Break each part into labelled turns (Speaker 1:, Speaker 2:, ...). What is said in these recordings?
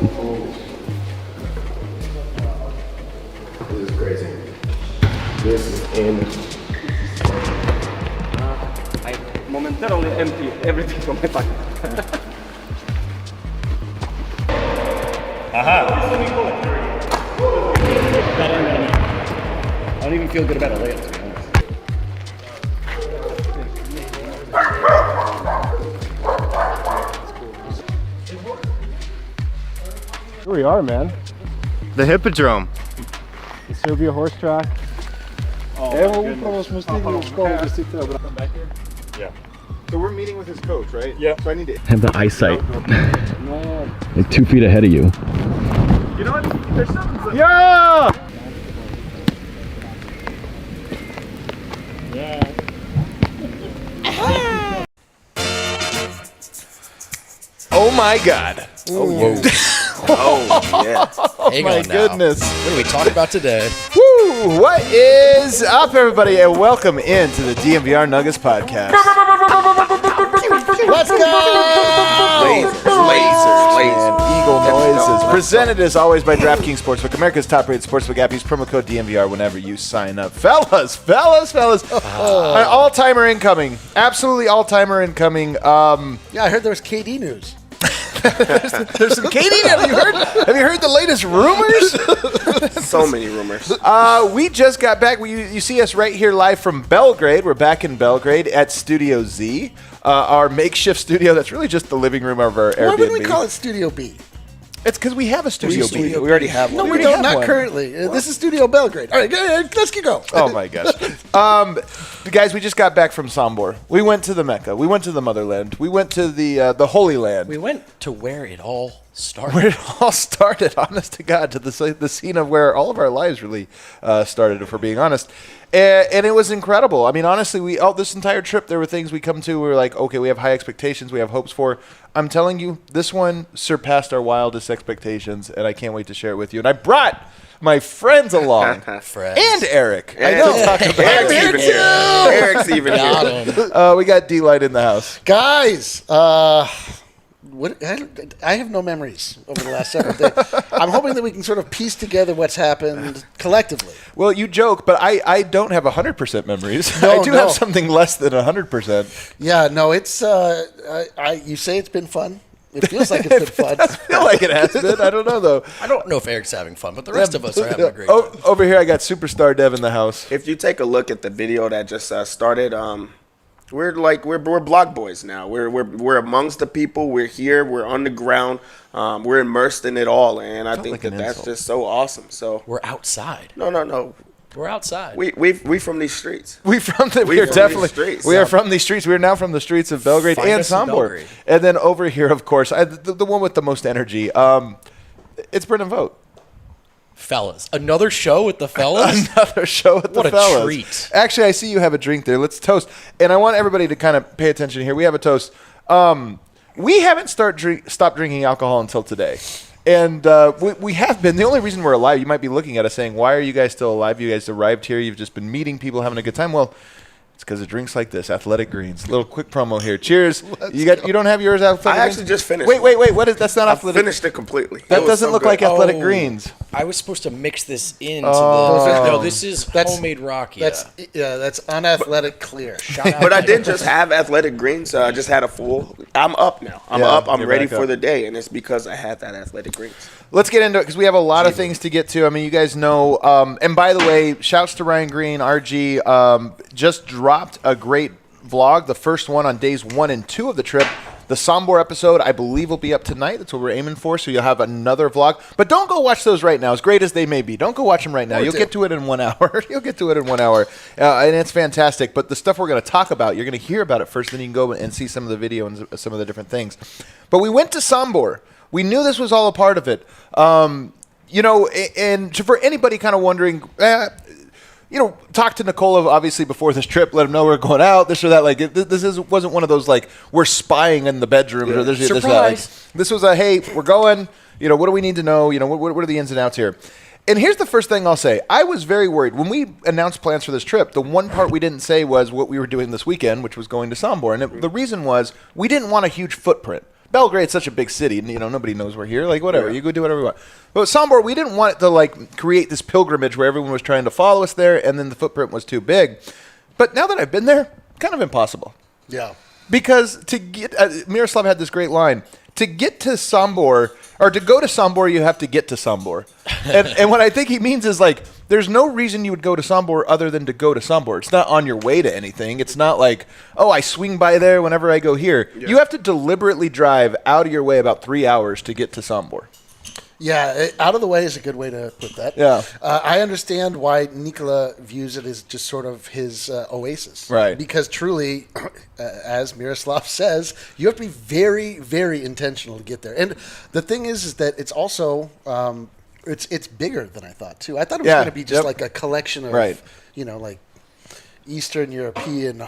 Speaker 1: This is crazy. This is in.
Speaker 2: I momentarily empty everything from my pocket.
Speaker 3: Aha! I don't even feel good about a layup, to be honest.
Speaker 4: Here we are, man.
Speaker 1: The Hippodrome.
Speaker 4: The Serbia horse track.
Speaker 3: Yeah.
Speaker 5: So we're meeting with his coach, right?
Speaker 3: Yeah.
Speaker 5: So I need to.
Speaker 6: Have the eyesight. Like 2 feet ahead of you.
Speaker 5: You know what? There's something.
Speaker 4: Yeah!
Speaker 5: Oh my God.
Speaker 1: Oh, yeah.
Speaker 7: Hang
Speaker 5: My
Speaker 7: on now.
Speaker 5: goodness.
Speaker 7: What are we talking about today?
Speaker 5: Woo! What is up, everybody, and welcome into the DNVR Nuggets podcast.
Speaker 7: Let's go!
Speaker 5: And Eagle noises. Presented as always by DraftKings Sportsbook, America's top-rated sportsbook app. Use promo code DNVR whenever you sign up. Fellas. An all-timer incoming. Absolutely all-timer incoming.
Speaker 7: Yeah, I heard there was KD news.
Speaker 5: There's some Katie. Have you heard the latest rumors?
Speaker 1: So many rumors.
Speaker 5: We just got back. You see us right here live from Belgrade. We're back in Belgrade at Studio Z, our makeshift studio. That's really just the living room of our Airbnb.
Speaker 7: Why wouldn't we call it Studio B?
Speaker 5: It's because we have a Studio B.
Speaker 1: We already have
Speaker 7: No,
Speaker 1: one.
Speaker 7: we
Speaker 5: already
Speaker 7: don't.
Speaker 5: have
Speaker 7: Not
Speaker 5: one.
Speaker 7: currently. This is Studio Belgrade. All right, let's keep going.
Speaker 5: Oh my gosh. Guys, we just got back from Sombor. We went to the Mecca. We went to the motherland. We went to the Holy Land.
Speaker 7: We went to where it all started.
Speaker 5: Where it all started, honest to God, to the scene of where all of our lives really started, if we're being honest. And it was incredible. I mean, honestly, this entire trip, there were things we come to, we were like, okay, we have high expectations, we have hopes for. I'm telling you, this one surpassed our wildest expectations, and I can't wait to share it with you. And I brought my friends along.
Speaker 7: Friends.
Speaker 5: And Eric. I know. Talk about
Speaker 1: Eric's even here. Eric's even
Speaker 7: Got
Speaker 1: here.
Speaker 7: him.
Speaker 5: we got D-Light in the house.
Speaker 7: Guys, what? I have no memories over the last several days. I'm hoping that we can sort of piece together what's happened collectively.
Speaker 5: Well, you joke, but I don't have 100% memories.
Speaker 7: No,
Speaker 5: I do
Speaker 7: no.
Speaker 5: have something less than 100%.
Speaker 7: Yeah, no, it's. You say it's been fun. It feels like it's been fun.
Speaker 5: I feel like it has been. I don't know, though.
Speaker 7: I don't know if Eric's having fun, but the rest of us are having a great time.
Speaker 5: Over here, I got Superstar Dev in the house.
Speaker 1: If you take a look at the video that just started, we're block boys now. We're amongst the people. We're here. We're on the ground. We're immersed in it all, and I think
Speaker 5: like an
Speaker 1: that's
Speaker 5: insult.
Speaker 1: just so awesome. So
Speaker 7: We're outside.
Speaker 1: no.
Speaker 7: We're outside.
Speaker 1: We from these streets.
Speaker 5: We are
Speaker 1: from
Speaker 5: definitely
Speaker 1: these streets.
Speaker 5: we are from these streets. We are now from the streets of Belgrade
Speaker 7: Find
Speaker 5: and
Speaker 7: us in
Speaker 5: Sombor.
Speaker 7: Belgrade.
Speaker 5: And then over here, of course, the one with the most energy. It's Brendan Vogt.
Speaker 7: Fellas. Another show with the fellas?
Speaker 5: Another show with
Speaker 7: What
Speaker 5: the
Speaker 7: a
Speaker 5: fellas.
Speaker 7: treat.
Speaker 5: Actually, I see you have a drink there. Let's toast. And I want everybody to kind of pay attention here. We have a toast. We haven't stopped drinking alcohol until today. And we have been. The only reason we're alive, you might be looking at us saying, why are you guys still alive? You guys arrived here. You've just been meeting people, having a good time. Well, it's because of drinks like this, Athletic Greens. Little quick promo here. Cheers. You don't have yours, Athletic
Speaker 1: I
Speaker 5: Greens?
Speaker 1: actually just finished.
Speaker 5: Wait. What is that's not
Speaker 1: I
Speaker 5: Athletic?
Speaker 1: finished it completely.
Speaker 5: That
Speaker 1: It was
Speaker 5: doesn't
Speaker 1: so
Speaker 5: look
Speaker 1: good.
Speaker 5: like Athletic
Speaker 7: Oh.
Speaker 5: Greens.
Speaker 8: I was supposed to mix this into
Speaker 5: Oh.
Speaker 8: no, this is homemade rakia.
Speaker 7: That's unathletic clear.
Speaker 8: Shout out
Speaker 1: But I
Speaker 8: to-
Speaker 1: didn't just have Athletic Greens. I just had a full. I'm up now. I'm
Speaker 5: Yeah,
Speaker 1: up. I'm
Speaker 5: you're
Speaker 1: ready
Speaker 5: back
Speaker 1: for
Speaker 5: up.
Speaker 1: the day, and it's because I had that Athletic Greens.
Speaker 5: Let's get into it because we have a lot of things to get to. I mean, you guys know. And by the way, shouts to Ryan Green, RG. Just dropped a great vlog, the first one on days 1 and 2 of the trip. The Sombor episode, I believe, will be up tonight. That's what we're aiming for. So you'll have another vlog. But don't go watch those right now, as great as they may be. Don't go watch them right now. You'll get to it in 1 hour. You'll get to it in 1 hour. And it's fantastic. But the stuff we're going to talk about, you're going to hear about it first. Then you can go and see some of the video and some of the different things. But we went to Sombor. We knew this was all a part of it. And for anybody kind of wondering, talk to Nikola obviously before this trip. Let him know we're going out, this or that. Like wasn't one of those like we're spying in the bedroom or this or that. Like, this was a hey, we're going. What do we need to know? What are the ins and outs here? And here's the first thing I'll say. I was very worried when we announced plans for this trip. The one part we didn't say was what we were doing this weekend, which was going to Sombor. And the reason was we didn't want a huge footprint. Belgrade's such a big city, and nobody knows we're here. Like whatever,
Speaker 1: Yeah.
Speaker 5: you go do whatever you want. But Sombor, we didn't want it to like create this pilgrimage where everyone was trying to follow us there, and then the footprint was too big. But now that I've been there, kind of impossible.
Speaker 7: Yeah.
Speaker 5: Because to get Miroslav had this great line. To get to Sombor, or to go to Sombor, you have to get to Sombor. And what I think he means is like, there's no reason you would go to Sombor other than to go to Sombor. It's not on your way to anything. It's not like, oh, I swing by there whenever I go here. Yeah. You have to deliberately drive out of your way about 3 hours to get to Sombor.
Speaker 7: Yeah, out of the way is a good way to put that.
Speaker 5: Yeah.
Speaker 7: I understand why Nikola views it as just sort of his oasis.
Speaker 5: Right.
Speaker 7: Because truly, as Miroslav says, you have to be very, very intentional to get there. And the thing is that it's also it's bigger than I thought, too. I thought it was going to be just like a collection of, like Eastern European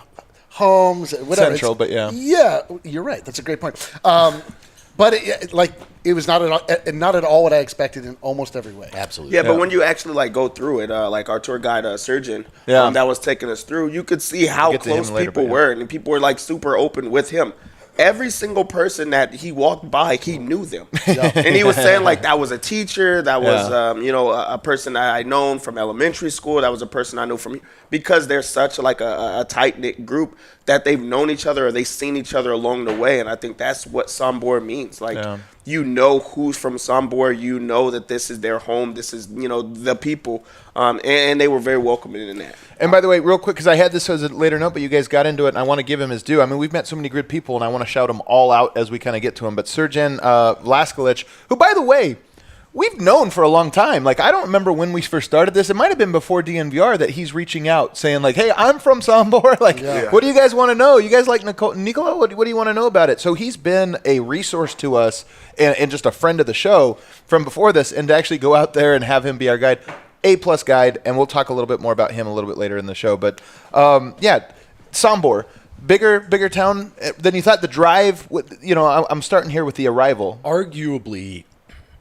Speaker 7: homes, whatever.
Speaker 5: Central, but yeah.
Speaker 7: Yeah, you're right. That's a great point. But it was not at all what I expected in almost every way.
Speaker 8: Absolutely.
Speaker 1: Yeah, but when you actually like go through it, like our tour guide Surgeon, that was taking us through, you could see how close people were, and people were like super open with him. Every single person that he walked by, he knew them, and he was saying like that was a teacher, that was a person that I known from elementary school, that was a person I knew from, because they're such like a tight knit group that they've known each other or they've seen each other along the way, and I think that's what Sombor means. Like you know who's from Sombor, you know that this is their home, this is the people, and they were very welcoming in that.
Speaker 5: And by the way, real quick, because I had this as a later note, but you guys got into it, and I want to give him his due. I mean, we've met so many good people, and I want to shout them all out as we kind of get to him. But Sergen Laskalic, who, by the way, we've known for a long time. Like, I don't remember when we first started this. It might have been before DNVR that he's reaching out, saying, like, hey, I'm from Sombor. Like, what do you guys want to know? You guys like Nikola? What do you want to know about it? So he's been a resource to us and just a friend of the show from before this, and to actually go out there and have him be our guide. A-plus guide, and we'll talk a little bit more about him a little bit later in the show. But, Sombor, bigger town than you thought. The drive, I'm starting here with the arrival.
Speaker 8: Arguably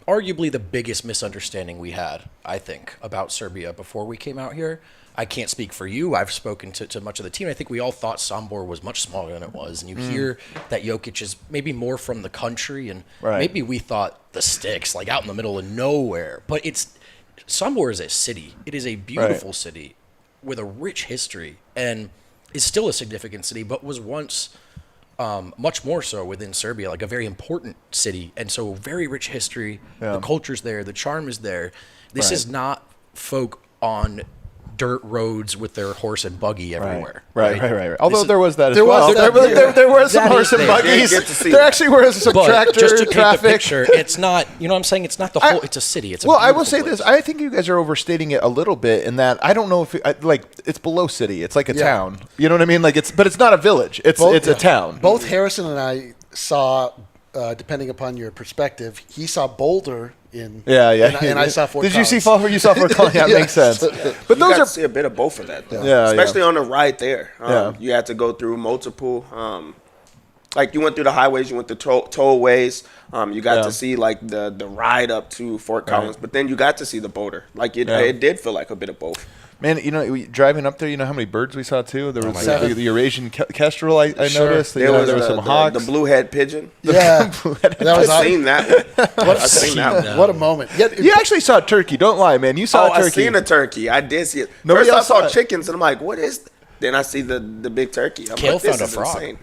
Speaker 8: the biggest misunderstanding we had, I think, about Serbia before we came out here. I can't speak for you. I've spoken to much of the team. I think we all thought Sombor was much smaller than it was. And you hear that Jokic is maybe more from the country, and maybe we thought the sticks, like out in the middle of nowhere. But Sombor is a city. It is a beautiful city with a rich history, and is still a significant city, but was once much more so within Serbia, like a very important city. And so very rich history. The culture's there. The charm is there. This is not folk on dirt roads with their horse and buggy everywhere.
Speaker 5: Right. Although there was that as well. There were some horse and buggies. There actually were some tractor
Speaker 8: just to paint
Speaker 5: traffic.
Speaker 8: the picture, it's not, what I'm saying? It's not the whole, it's a city. It's a
Speaker 5: I will say
Speaker 8: place.
Speaker 5: this. I think you guys are overstating it a little bit in that I don't know if, it's below city. It's like a town. You know what I mean? But it's not a village. It's a town.
Speaker 7: Both Harrison and I saw, depending upon your perspective, he saw Boulder in. And I saw Fort Collins.
Speaker 5: Did you see You saw Fort Collins? Yeah, makes sense. But
Speaker 1: those are see a bit of both of that, though. Especially on the ride there. You had to go through multiple. Like you went through the highways, you went through tollways. You got to see like the ride up to Fort Collins, but then you got to see the Boulder. Like it did feel like a bit of both.
Speaker 5: Man, driving up there, how many birds we saw too? There was the Eurasian kestrel. I noticed. There was some hawks.
Speaker 1: The blue-head pigeon.
Speaker 7: I've
Speaker 1: seen that one. I've seen that one.
Speaker 7: What a moment!
Speaker 5: You actually saw a turkey. Don't lie, man. You saw a turkey.
Speaker 1: I seen a turkey. I did see it.
Speaker 5: Nobody
Speaker 1: First
Speaker 5: else
Speaker 1: I saw
Speaker 5: saw it.
Speaker 1: chickens, and I'm like, what is? Then I see the big turkey. I'm
Speaker 8: Kale
Speaker 1: like, this
Speaker 8: found a
Speaker 1: is
Speaker 8: frog.
Speaker 1: insane.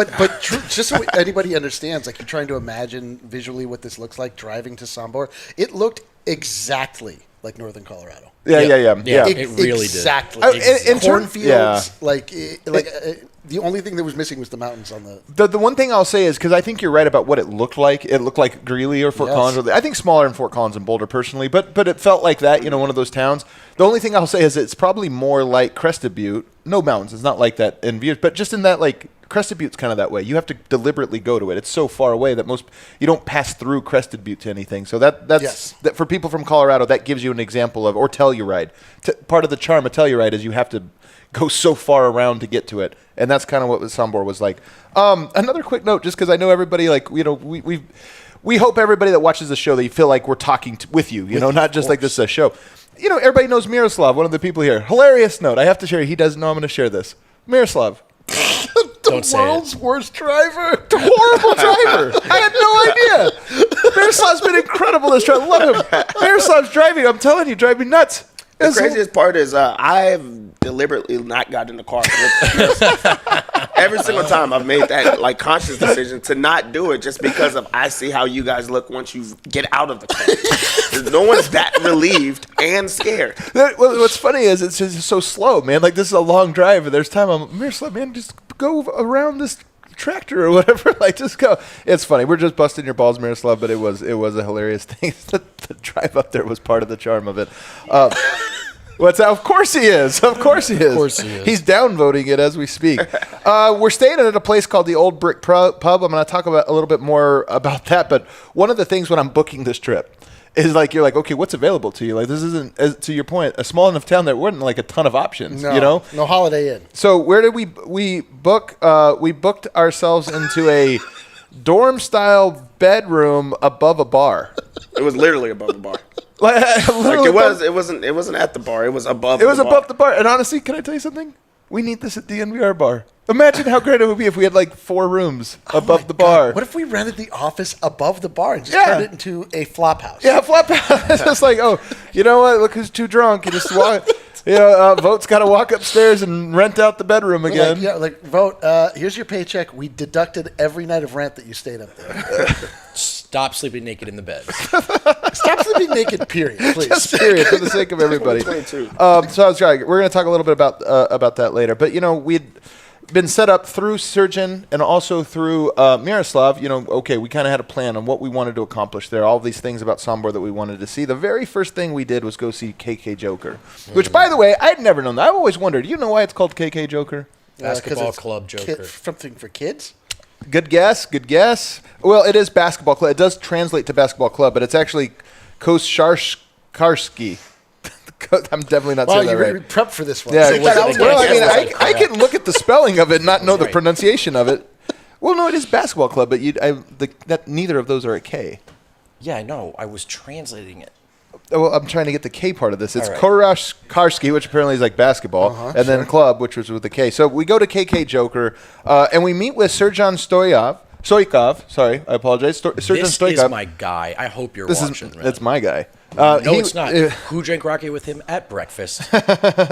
Speaker 7: But just so anybody understands, like you're trying to imagine visually what this looks like driving to Sombor. It looked exactly like northern Colorado.
Speaker 5: Yeah.
Speaker 8: It really
Speaker 7: exactly.
Speaker 8: did.
Speaker 5: In
Speaker 7: cornfields, the only thing that was missing was the mountains on the.
Speaker 5: The one thing I'll say is, because I think you're right about what it looked like. It looked like Greeley or Fort Collins. I think smaller than Fort Collins and Boulder personally, but it felt like that. One of those towns. The only thing I'll say is it's probably more like Crested Butte. No mountains. It's not like that in views, but just in that Crested Butte's kind of that way. You have to deliberately go to it. It's so far away that you don't pass through Crested Butte to anything. So that's that for people from Colorado. That gives you an example of, or Telluride. Part of the charm of Telluride is you have to go so far around to get to it, and that's kind of what Sombor was like. Another quick note, just because I know everybody, we hope everybody that watches the show that you feel like we're talking with you, not just like this is a show. Everybody knows Miroslav, one of the people here. Hilarious note. I have to share. He doesn't know I'm going to share this. Miroslav.
Speaker 8: Don't say
Speaker 7: world's worst driver.
Speaker 5: Horrible driver. I had no idea. Miroslav's been incredible this trip. I love him. Miroslav's driving. I'm telling you, drive me nuts.
Speaker 1: The craziest part is I've deliberately not gotten in the car. Every single time I've made that like conscious decision to not do it just because of I see how you guys look once you get out of the car. No one's that relieved and scared.
Speaker 5: What's funny is it's just so slow, man. Like this is a long drive, and there's time I'm Miroslav, man, just go around this tractor or whatever. Like just go. It's funny. We're just busting your balls, Miroslav, but it was a hilarious thing. The drive up there was part of the charm of it. What's that? Of course he is. Of course he is. He's downvoting it as we speak. We're staying at a place called the Old Brick Pub. I'm going to talk about a little bit more about that. But one of the things when I'm booking this trip is like you're like, okay, what's available to you? Like this isn't, as to your point, a small enough town that wasn't like a ton of options.
Speaker 7: No,
Speaker 5: you know,
Speaker 7: no Holiday Inn.
Speaker 5: So where did we book? We booked ourselves into a dorm style bedroom above a bar.
Speaker 1: It was literally above the bar. It wasn't at the bar. It was above.
Speaker 5: It was above the bar. And honestly, can I tell you something? We need this at DNVR bar. Imagine how great it would be if we had like 4 rooms above the bar.
Speaker 7: What if we rented the office above the bar and just turned it into a flop house?
Speaker 5: Yeah, flop house. It's just like, oh, you know what? Look who's too drunk. You just walk. Vogt's got to walk upstairs and rent out the bedroom again.
Speaker 7: Vogt, here's your paycheck. We deducted every night of rent that you stayed up there.
Speaker 8: Stop sleeping naked in the bed.
Speaker 7: Stop sleeping naked, period, please.
Speaker 5: Just period, for the sake of everybody. So I was trying. We're going to talk a little bit about that later. But, we'd been set up through Surgeon and also through Miroslav. We kind of had a plan on what we wanted to accomplish there, all these things about Sombor that we wanted to see. The very first thing we did was go see KK Joker, which, by the way, I'd never known that. I've always wondered, do you know why it's called KK Joker?
Speaker 8: Basketball club Joker.
Speaker 7: Something for kids?
Speaker 5: Good guess. Well, it is basketball club. It does translate to basketball club, but it's actually Koszarski. I'm definitely not saying that right.
Speaker 7: Wow, you prepped for this one.
Speaker 5: Yeah,
Speaker 7: So
Speaker 5: I can look at the spelling of it and not know the pronunciation of it. Well, no, it is basketball club, but neither of those are a K.
Speaker 8: Yeah, I know. I was translating it.
Speaker 5: Well, I'm trying to get the K part of this. It's Koszarski, which apparently is like basketball, and then club, which was with the K. So we go to KK Joker, and we meet with Serjan Stoikov. Sorry, I apologize. Serjan Stoikov.
Speaker 8: This is my guy. I hope you're watching.
Speaker 5: That's my guy.
Speaker 8: No, it's not. Who drank rake with him at breakfast?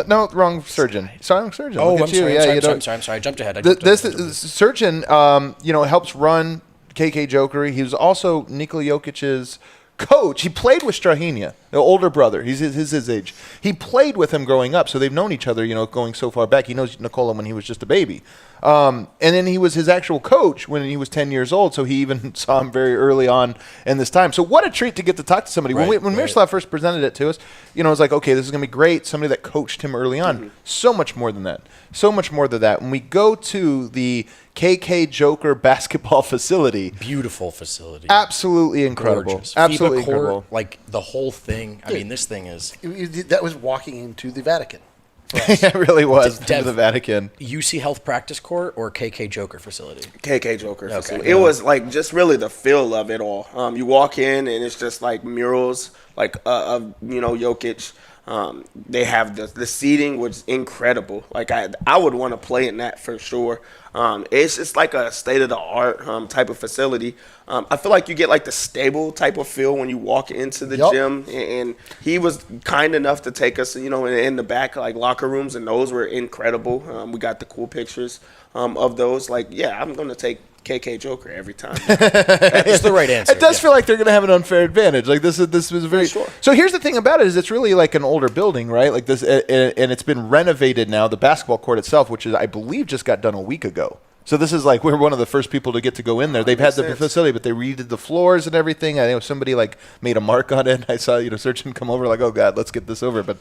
Speaker 5: No, wrong surgeon. Sorry, surgeon.
Speaker 8: Oh, I'm sorry. I jumped ahead.
Speaker 5: Surgeon, helps run KK Joker. He was also Nikola Jokic's coach. He played with Strahinja, the older brother. He's his age. He played with him growing up, so they've known each other, going so far back. He knows Nikola when he was just a baby. And then he was his actual coach when he was 10 years old, so he even saw him very early on in this time. So what a treat to get to talk to somebody. When Miroslav first presented it to us, it was like, okay, this is going to be great. Somebody that coached him early on. Mm-hmm. So much more than that. When we go to the KK Joker basketball facility.
Speaker 8: Beautiful facility.
Speaker 5: Absolutely incredible.
Speaker 8: Gorgeous.
Speaker 5: Absolutely
Speaker 8: FIBA court,
Speaker 5: incredible.
Speaker 8: Like the whole thing. I mean, this thing is.
Speaker 7: That was walking into the Vatican.
Speaker 5: It really was to the Vatican.
Speaker 8: UC Health Practice Court or KK Joker facility?
Speaker 1: KK Joker facility. It was like just really the feel of it all. You walk in and it's just like murals, like of Jokic. They have the seating, which is incredible. Like I would want to play in that for sure. It's just like a state of the art type of facility. I feel like you get like the stable type of feel when you walk into the gym. And he was kind enough to take us, in the back like locker rooms, and those were incredible. We got the cool pictures of those. Like, yeah, I'm gonna take KK Joker every time.
Speaker 8: That's the right answer.
Speaker 5: It does feel like they're going to have an unfair advantage. Like this was very.
Speaker 1: Sure.
Speaker 5: So here's the thing about it is it's really like an older building, right? Like this, and it's been renovated now. The basketball court itself, which is I believe just got done a week ago. So this is like we're one of the first people to get to go in there. They've had the facility, but they redid the floors and everything. I know somebody like made a mark on it. I saw Surgeon come over like, oh God, let's get this over. But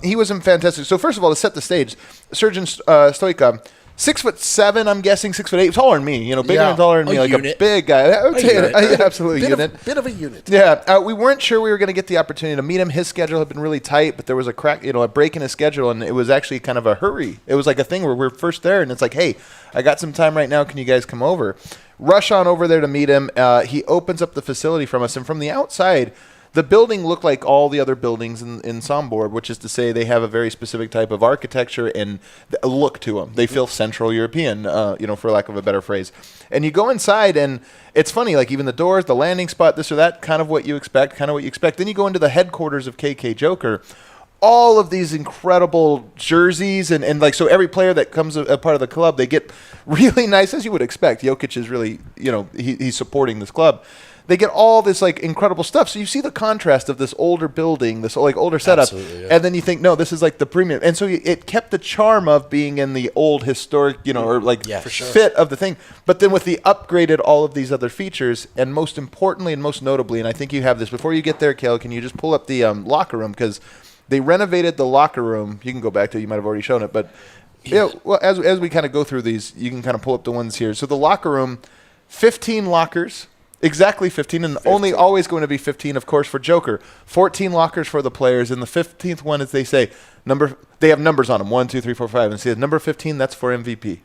Speaker 5: he was fantastic. So first of all, to set the stage, Surgeon Stoikov. 6'7", I'm guessing 6'8", taller than me. Bigger and taller than me, like a big guy. I would say absolutely unit.
Speaker 7: Bit of a unit.
Speaker 5: Yeah, we weren't sure we were going to get the opportunity to meet him. His schedule had been really tight, but there was a crack, a break in his schedule, and it was actually kind of a hurry. It was like a thing where we're first there, and it's like, hey, I got some time right now. Can you guys come over? Rush on over there to meet him. He opens up the facility from us, and from the outside, the building looked like all the other buildings in Sombor, which is to say they have a very specific type of architecture and a look to them. They feel Central European, for lack of a better phrase. And you go inside, and it's funny, like even the doors, the landing spot, this or that, kind of what you expect. Then you go into the headquarters of KK Joker. All of these incredible jerseys, and like, so every player that comes a part of the club, they get really nice, as you would expect. Jokic is really, he's supporting this club. They get all this like incredible stuff. So you see the contrast of this older building, this like older setup, and then you think, no, this is like the premium. And so it kept the charm of being in the old historic, or like fit of the thing. But then with the upgraded all of these other features, and most importantly and most notably, and I think you have this before you get there, Kale, can you just pull up the locker room, because they renovated the locker room. You can go back to it. You might have already shown it, but well, as we kind of go through these, you can kind of pull up the ones here. So the locker room, 15 lockers. Exactly 15, and 15. Only always going to be 15, of course, for Joker. 14 lockers for the players, and the 15th one, as they say, they have numbers on them, 1, 2, 3, 4, 5, and see number 15, that's for MVP.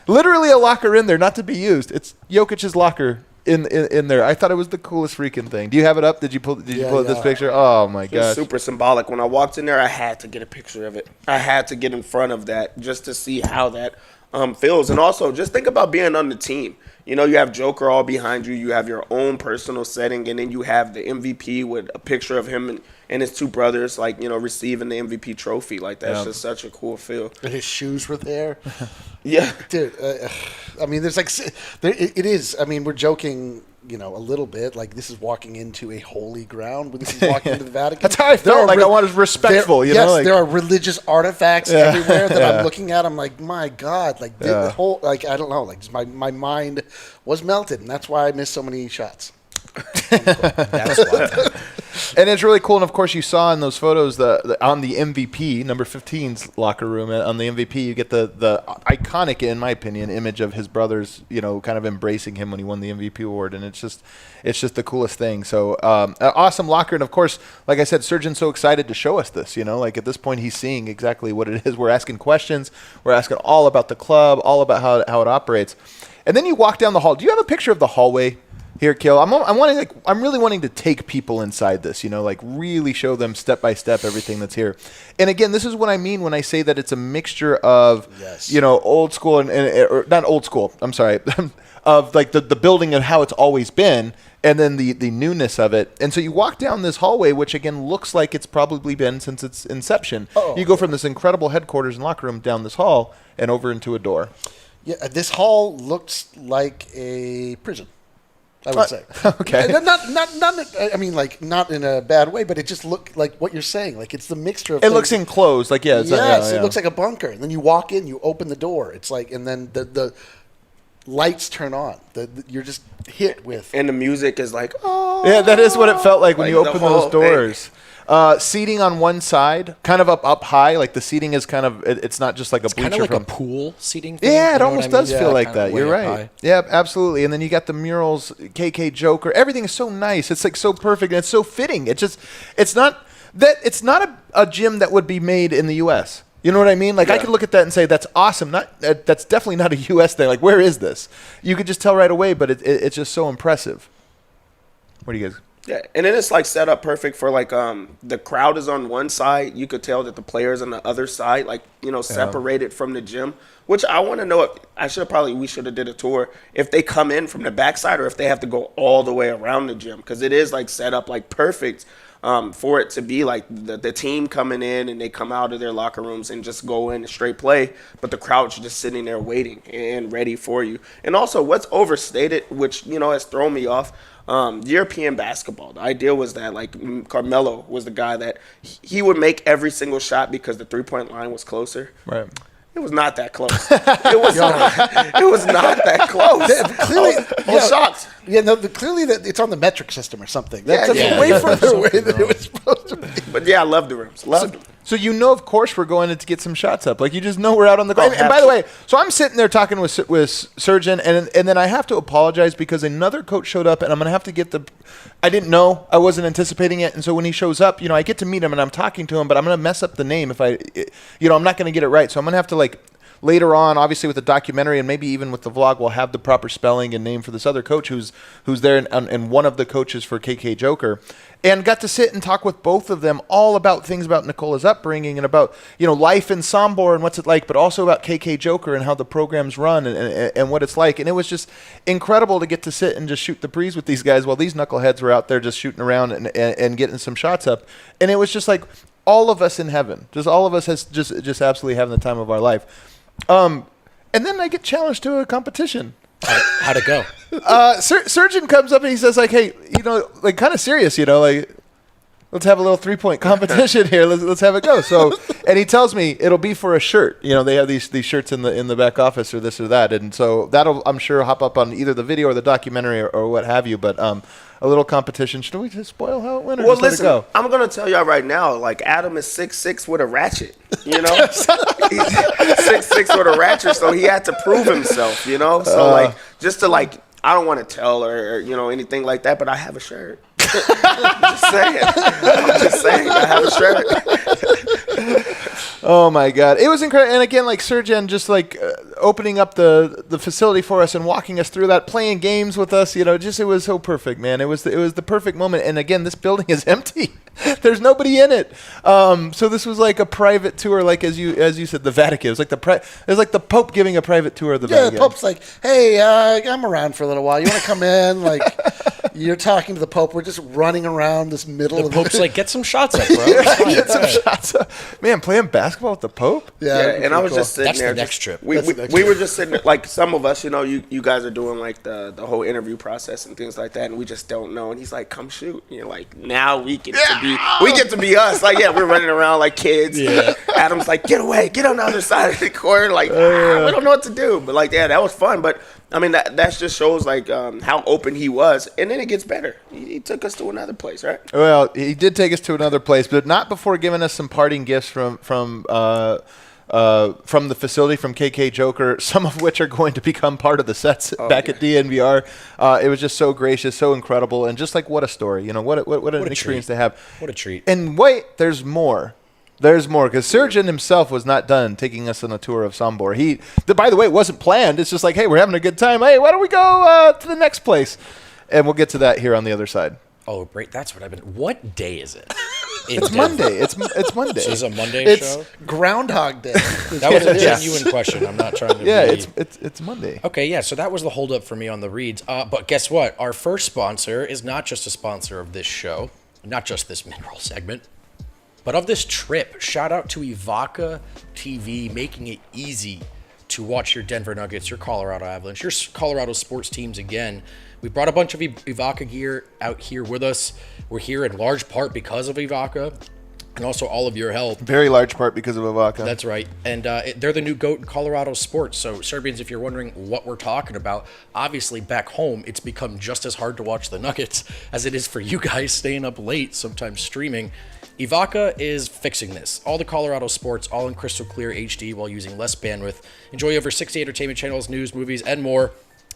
Speaker 5: Literally a locker in there, not to be used. It's Jokic's locker in there. I thought it was the coolest freaking thing. Do you have it up? Did you pull this picture? Oh my gosh.
Speaker 1: Super symbolic. When I walked in there, I had to get a picture of it. I had to get in front of that just to see how that feels. And also, just think about being on the team. You have Joker all behind you. You have your own personal setting, and then you have the MVP with a picture of him and his two brothers, receiving the MVP trophy. Like, that's just such a cool feel.
Speaker 7: And his shoes were there.
Speaker 1: Yeah.
Speaker 7: Dude, there's it is. I mean, we're joking, a little bit. Like, this is walking into a holy ground. When this is walking into the Vatican.
Speaker 5: That's how I felt. Like, I wanted respectful,
Speaker 7: Yes, there are religious artifacts everywhere that I'm looking at. I'm like, my God. Like, the whole, I don't know. Like, just my mind was melted, and that's why I missed so many shots.
Speaker 8: That's why.
Speaker 5: And it's really cool. And of course, you saw in those photos on the MVP, number 15's locker room, on the MVP, you get the iconic, in my opinion, image of his brothers, kind of embracing him when he won the MVP award. And it's just the coolest thing. So awesome locker. And of course, like I said, Surgeon's so excited to show us this. Like at this point, he's seeing exactly what it is. We're asking questions. We're asking all about the club, all about how it operates. And then you walk down the hall. Do you have a picture of the hallway? Here, Kill. I'm really wanting to take people inside this, really show them step by step everything that's here. And again, this is what I mean when I say that it's a mixture of, old school or not old school. I'm sorry, of like the building and how it's always been, and then the newness of it. And so you walk down this hallway, which again looks like it's probably been since its inception. You go from this incredible headquarters and locker room down this hall and over into a door.
Speaker 7: Yeah, this hall looks like a prison. I would say.
Speaker 5: Okay.
Speaker 7: Not in a bad way, but it just looked like what you're saying. Like, it's the mixture of
Speaker 5: It looks enclosed. Like,
Speaker 7: it looks like a bunker. And then you walk in, you open the door. It's like, and then the lights turn on. You're just hit with.
Speaker 1: And the music is like, oh.
Speaker 5: Yeah, that is what it felt like when you open those doors. Seating on one side, kind of up high. Like the seating is kind of, it's not just like a bleacher.
Speaker 8: Kind of like a pool seating thing.
Speaker 5: Yeah, it almost does feel like that. You're right. High. Yeah, absolutely. And then you got the murals, KK Joker. Everything is so nice. It's like so perfect and it's so fitting. It's not a gym that would be made in the U.S. You know what I mean? Like, I could look at that and say, that's awesome. That's definitely not a U.S. thing. Like, where is this? You could just tell right away, but it's just so impressive. What do you guys?
Speaker 1: Yeah, and then it's like set up perfect for like the crowd is on one side. You could tell that the players on the other side, like, separated from the gym. Which I want to know if we should have did a tour if they come in from the backside or if they have to go all the way around the gym, because it is like set up like perfect for it to be like the team coming in and they come out of their locker rooms and just go in and straight play, but the crowd's just sitting there waiting and ready for you. And also, what's overstated, which has thrown me off. European basketball, the idea was that like Carmelo was the guy that he would make every single shot because the 3-point line was closer.
Speaker 5: Right.
Speaker 1: It was not that close. It was not that close.
Speaker 7: Clearly,
Speaker 1: I was shocked.
Speaker 7: Yeah, no, clearly that it's on the metric system or something. That's way further away than it was supposed to be.
Speaker 1: But yeah, I love the rims. Loved them.
Speaker 5: So of course, we're going to get some shots up. Like, you just know we're out on the ground. And by the way, so I'm sitting there talking with Surgeon, and then I have to apologize because another coach showed up, and I'm going to have to get I didn't know. I wasn't anticipating it. And so when he shows up, I get to meet him, and I'm talking to him, but I'm going to mess up the name if I'm not going to get it right. So I'm going to have to, later on, obviously with the documentary and maybe even with the vlog, we'll have the proper spelling and name for this other coach who's there and one of the coaches for KK Joker. And got to sit and talk with both of them all about things about Nikola's upbringing and about, life in Sombor and what's it like, but also about KK Joker and how the program's run and what it's like. And it was just incredible to get to sit and just shoot the breeze with these guys while these knuckleheads were out there just shooting around and getting some shots up. And it was just like all of us in heaven, just all of us has just absolutely having the time of our life. And then I get challenged to a competition.
Speaker 8: How'd it go?
Speaker 5: Surgeon comes up and he says, like, hey, kind of serious, let's have a little 3-point competition here. Let's have it go. So, and he tells me it'll be for a shirt. They have these shirts in the back office or this or that, and so that'll, I'm sure, hop up on either the video or the documentary or what have you. But a little competition. Should we just spoil how it went? Or
Speaker 1: well,
Speaker 5: just let
Speaker 1: listen,
Speaker 5: it go?
Speaker 1: I'm gonna tell y'all right now. Like Adam is 6'6" with a ratchet. He's 6'6" with a ratchet, so he had to prove himself. So just to I don't want to tell or anything like that, but I have a shirt. I'm just saying. I have a shirt.
Speaker 5: Oh my God, it was incredible. And again, Surgeon just opening up the facility for us and walking us through that, playing games with us. It was so perfect, man. It was the perfect moment. And again, this building is empty. There's nobody in it. So this was like a private tour, as you said, the Vatican. It was like the Pope giving a private tour of the Vatican.
Speaker 7: Yeah, the Pope's like, hey, I'm around for a little while. You want to come in? You're talking to the Pope. We're just running around this middle of
Speaker 8: the Pope's like, get some shots up, bro.
Speaker 5: Get some shots up. Man, playing basketball with the Pope?
Speaker 1: Yeah, and I was just sitting
Speaker 8: That's
Speaker 1: there.
Speaker 8: The next trip.
Speaker 1: We were just sitting there, some of us, you guys are doing the whole interview process and things like that, and we just don't know. And he's like, come shoot. And you're like, now we get to be us. We're running around like kids. Yeah. Adam's like, get away, get on the other side of the court. We don't know what to do. But that was fun. But I mean, that just shows how open he was, and then it gets better. He took us to another place, right?
Speaker 5: Well, he did take us to another place, but not before giving us some parting gifts from the facility from KK Joker, some of which are going to become part of the sets back at DNVR. It was just so gracious, so incredible, and just what a story. What an experience to have.
Speaker 8: What a treat.
Speaker 5: And wait, there's more. There's more, because Surgeon himself was not done taking us on a tour of Sombor. By the way, it wasn't planned. It's just hey, we're having a good time. Hey, why don't we go to the next place? And we'll get to that here on the other side.
Speaker 8: Oh, great. That's what I've been. What day is it?
Speaker 5: It's Monday. It's Monday.
Speaker 8: So it's a Monday show?
Speaker 7: It's Groundhog Day.
Speaker 8: That was a genuine question. I'm not trying to be...
Speaker 5: it's Monday.
Speaker 8: Okay, yeah, so that was the holdup for me on the reads. But guess what? Our first sponsor is not just a sponsor of this show, not just this mineral segment, but of this trip. Shout out to Ivaca TV, making it easy to watch your Denver Nuggets, your Colorado Avalanche, your Colorado sports teams again. We brought a bunch of Ivaca gear out here with us. We're here in large part because of Ivaca and also all of your help.
Speaker 5: Very large part because of Ivaca.
Speaker 8: That's right. And they're the new GOAT in Colorado sports. So Serbians, if you're wondering what we're talking about, obviously back home, it's become just as hard to watch the Nuggets as it is for you guys staying up late, sometimes streaming. Ivaca is fixing this. All the Colorado sports, all in crystal clear HD while using less bandwidth. Enjoy over 60 entertainment channels, news, movies, and more.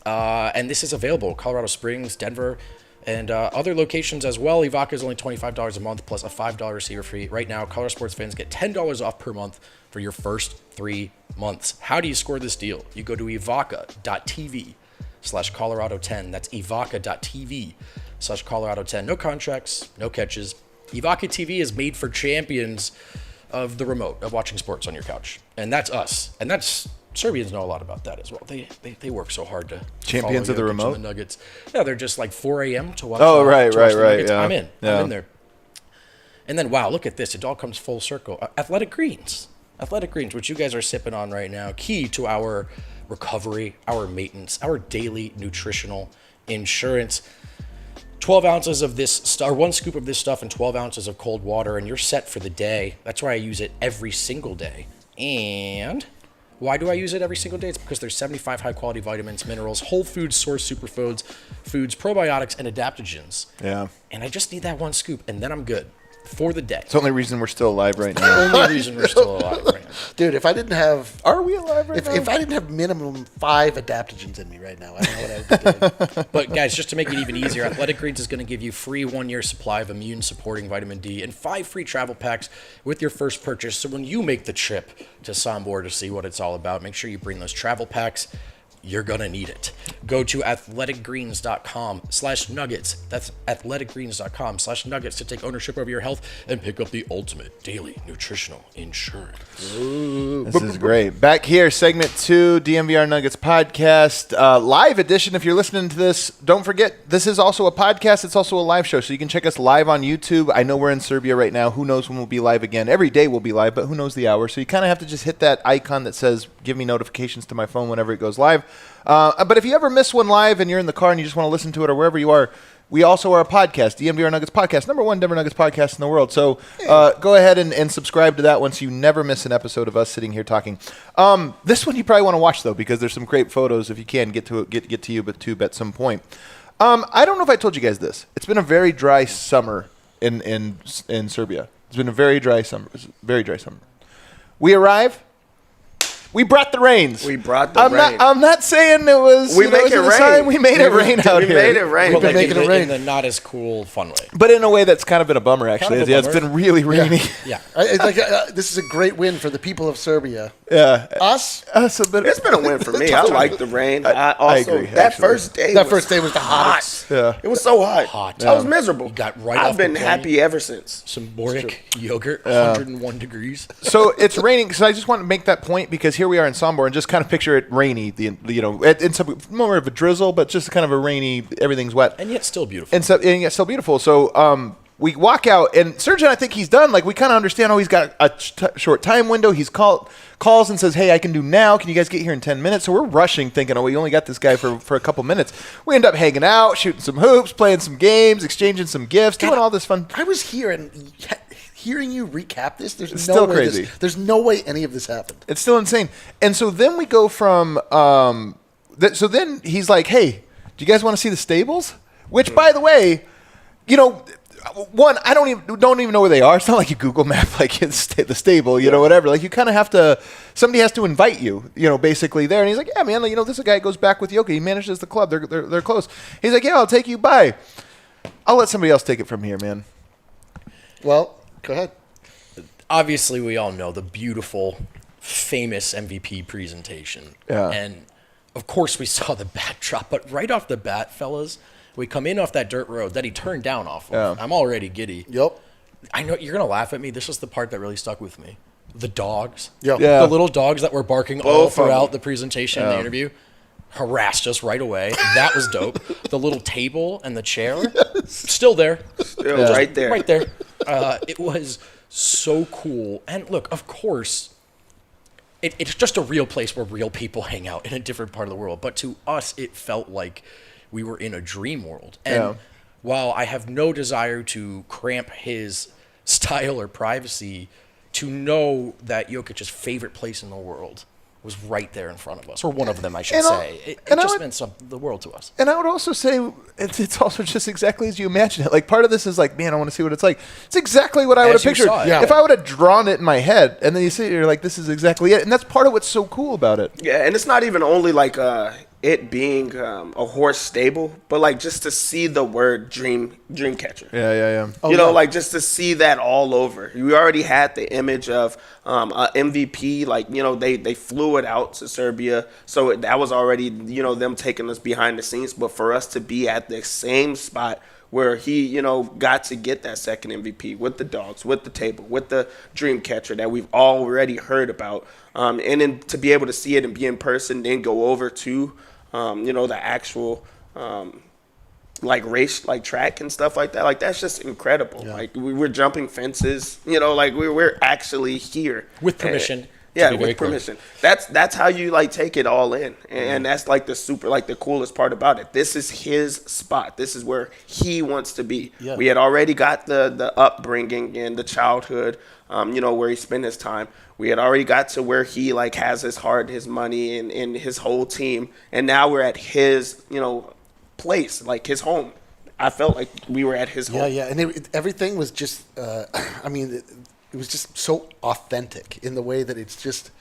Speaker 8: And this is available. Colorado Springs, Denver, and other locations as well. Ivaca is only $25 a month plus a $5 receiver fee. Right now, Colorado sports fans get $10 off per month for your first 3 months. How do you score this deal? You go to ivaca.tv/Colorado10. That's ivaca.tv/Colorado10. No contracts, no catches. Ivaca TV is made for champions of the remote, of watching sports on your couch. And that's us. And that's Serbians know a lot about that as well. They work so hard to
Speaker 5: champions of the remote.
Speaker 8: The Nuggets. Yeah, they're just 4 a.m. to watch.
Speaker 5: Oh, right.
Speaker 8: Yeah. I'm in there. And then wow, look at this! It all comes full circle. Athletic Greens, which you guys are sipping on right now, key to our recovery, our maintenance, our daily nutritional insurance. 12 ounces of this, or 1 scoop of this stuff and 12 ounces of cold water, and you're set for the day. That's why I use it every single day. And why do I use it every single day? It's because there's 75 high-quality vitamins, minerals, whole food source superfoods, foods, probiotics, and adaptogens.
Speaker 5: Yeah.
Speaker 8: And I just need that 1 scoop, and then I'm good. for the day.
Speaker 5: It's the only reason we're still alive right now.
Speaker 8: The only reason we're still alive right now.
Speaker 7: Dude, if I didn't have...
Speaker 5: Are we alive right now?
Speaker 7: If I didn't have minimum 5 adaptogens in me right now, I don't know what I would be doing.
Speaker 8: But guys, just to make it even easier, Athletic Greens is going to give you free 1-year supply of immune-supporting vitamin D and 5 free travel packs with your first purchase. So when you make the trip to Sombor to see what it's all about, make sure you bring those travel packs. You're going to need it. Go to athleticgreens.com/nuggets. That's athleticgreens.com/nuggets to take ownership over your health and pick up the ultimate daily nutritional insurance.
Speaker 5: This is great. Back here, segment 2, DNVR Nuggets podcast, live edition. If you're listening to this, don't forget, this is also a podcast. It's also a live show, so you can check us live on YouTube. I know we're in Serbia right now. Who knows when we'll be live again? Every day we'll be live, but who knows the hour? So you kind of have to just hit that icon that says, give me notifications to my phone whenever it goes live. But if you ever miss one live and you're in the car and you just want to listen to it or wherever you are, we also are a podcast, DNVR Nuggets podcast, #1 Denver Nuggets podcast in the world. So go ahead and subscribe to that one so you never miss an episode of us sitting here talking. This one you probably want to watch, though, because there's some great photos if you can get to YouTube at some point. I don't know if I told you guys this. It's been a very dry summer in Serbia. It's been a very dry summer. We arrive. We brought the rains.
Speaker 1: We brought the rain.
Speaker 5: I'm not saying it was.
Speaker 1: We make it rain.
Speaker 5: We made it rain out here.
Speaker 1: We made it rain.
Speaker 8: But like
Speaker 7: making it rain.
Speaker 8: in the not as cool, fun way.
Speaker 5: But in a way that's kind of been a bummer, actually.
Speaker 8: Kind of a
Speaker 5: Yeah, it's
Speaker 8: bummer.
Speaker 5: been really rainy.
Speaker 8: Yeah.
Speaker 7: It's like, this is a great win for the people of Serbia.
Speaker 5: Yeah.
Speaker 7: Us?
Speaker 5: It's been
Speaker 1: a win for me. I like the rain. I
Speaker 5: agree,
Speaker 1: That
Speaker 5: actually.
Speaker 1: first day.
Speaker 7: That first day was the hottest.
Speaker 5: Yeah.
Speaker 1: It was so hot.
Speaker 8: Hot.
Speaker 1: I was miserable.
Speaker 8: You got right
Speaker 1: I've
Speaker 8: off the
Speaker 1: been
Speaker 8: plane.
Speaker 1: happy ever since.
Speaker 8: Some boric yogurt, 101 degrees.
Speaker 5: So it's raining. So I just want to make that point because here we are in Sombor and just kind of picture it rainy. In some more of a drizzle, but just kind of a rainy. Everything's wet
Speaker 8: And yet still beautiful.
Speaker 5: and yet still beautiful. So we walk out and Surgeon, I think he's done. Like we kind of understand. Oh, he's got a short time window. He's calls and says, "Hey, I can do now. Can you guys get here in 10 minutes?" So we're rushing, thinking, "Oh, we only got this guy for a couple minutes." We end up hanging out, shooting some hoops, playing some games, exchanging some gifts, doing all this fun.
Speaker 7: I was here and hearing you recap this, there's
Speaker 5: It's
Speaker 7: no
Speaker 5: still
Speaker 7: way
Speaker 5: crazy.
Speaker 7: there's no way any of this happened.
Speaker 5: It's still insane. And so then we go from so then he's like, "Hey, do you guys want to see the stables?" Which, by the way, one, I don't even know where they are. It's not like you Google map like it's the stable, whatever. Like you kind of have to. Somebody has to invite you, basically there. And he's like, "Yeah, man, this is a guy who goes back with Jokic. He manages the club. They're close." He's like, "Yeah, I'll take you by. I'll let somebody else take it from here, man."
Speaker 7: Well, go ahead.
Speaker 8: Obviously, we all know the beautiful, famous MVP presentation.
Speaker 5: Yeah.
Speaker 8: And, of course, we saw the backdrop. But right off the bat, fellas, we come in off that dirt road that he turned down off of.
Speaker 5: Yeah.
Speaker 8: I'm already giddy.
Speaker 7: Yep.
Speaker 8: I know you're going to laugh at me. This is the part that really stuck with me. The dogs.
Speaker 7: Yep.
Speaker 5: Yeah.
Speaker 8: The little dogs that were barking all
Speaker 1: Both of
Speaker 8: throughout
Speaker 1: them.
Speaker 8: the presentation and the interview harassed us right away. That was dope. The little table and the chair, still there.
Speaker 1: Still right there.
Speaker 8: Right there. It was so cool. And look, of course, it's just a real place where real people hang out in a different part of the world. But to us, it felt like we were in a dream world. And while I have no desire to cramp his style or privacy, to know that Jokic's favorite place in the world was right there in front of us, or one of them, I should say. It just meant the world to us.
Speaker 5: And I would also say it's also just exactly as you imagine it. Like part of this is like, man, I want to see what it's like. It's exactly what I would have
Speaker 8: As you
Speaker 5: pictured.
Speaker 8: saw it.
Speaker 5: Yeah. If I would have drawn it in my head, and then you see it, you're like, this is exactly it. And that's part of what's so cool about it.
Speaker 1: Yeah, and it's not even only like it being a horse stable, but like just to see the word dream catcher.
Speaker 5: Yeah.
Speaker 1: Like just to see that all over. We already had the image of a MVP, like, they flew it out to Serbia. So that was already, them taking us behind the scenes. But for us to be at the same spot where he, got to get that second MVP with the dogs, with the table, with the dream catcher that we've already heard about. And then to be able to see it and be in person, then go over to, the actual like race, like track and stuff like that. Like that's just incredible. Yeah. Like we were jumping fences, like we're actually here
Speaker 8: with permission.
Speaker 1: With permission. That's how you like take it all in, and that's like the coolest part about it. This is his spot. This is where he wants to be. Yeah. We had already got the upbringing and the childhood, where he spent his time. We had already got to where he like has his heart, his money, and his whole team, and now we're at his place, like his home. I felt like we were at his home.
Speaker 7: Yeah, and everything was just. I mean, it was just so authentic in the way that it's just.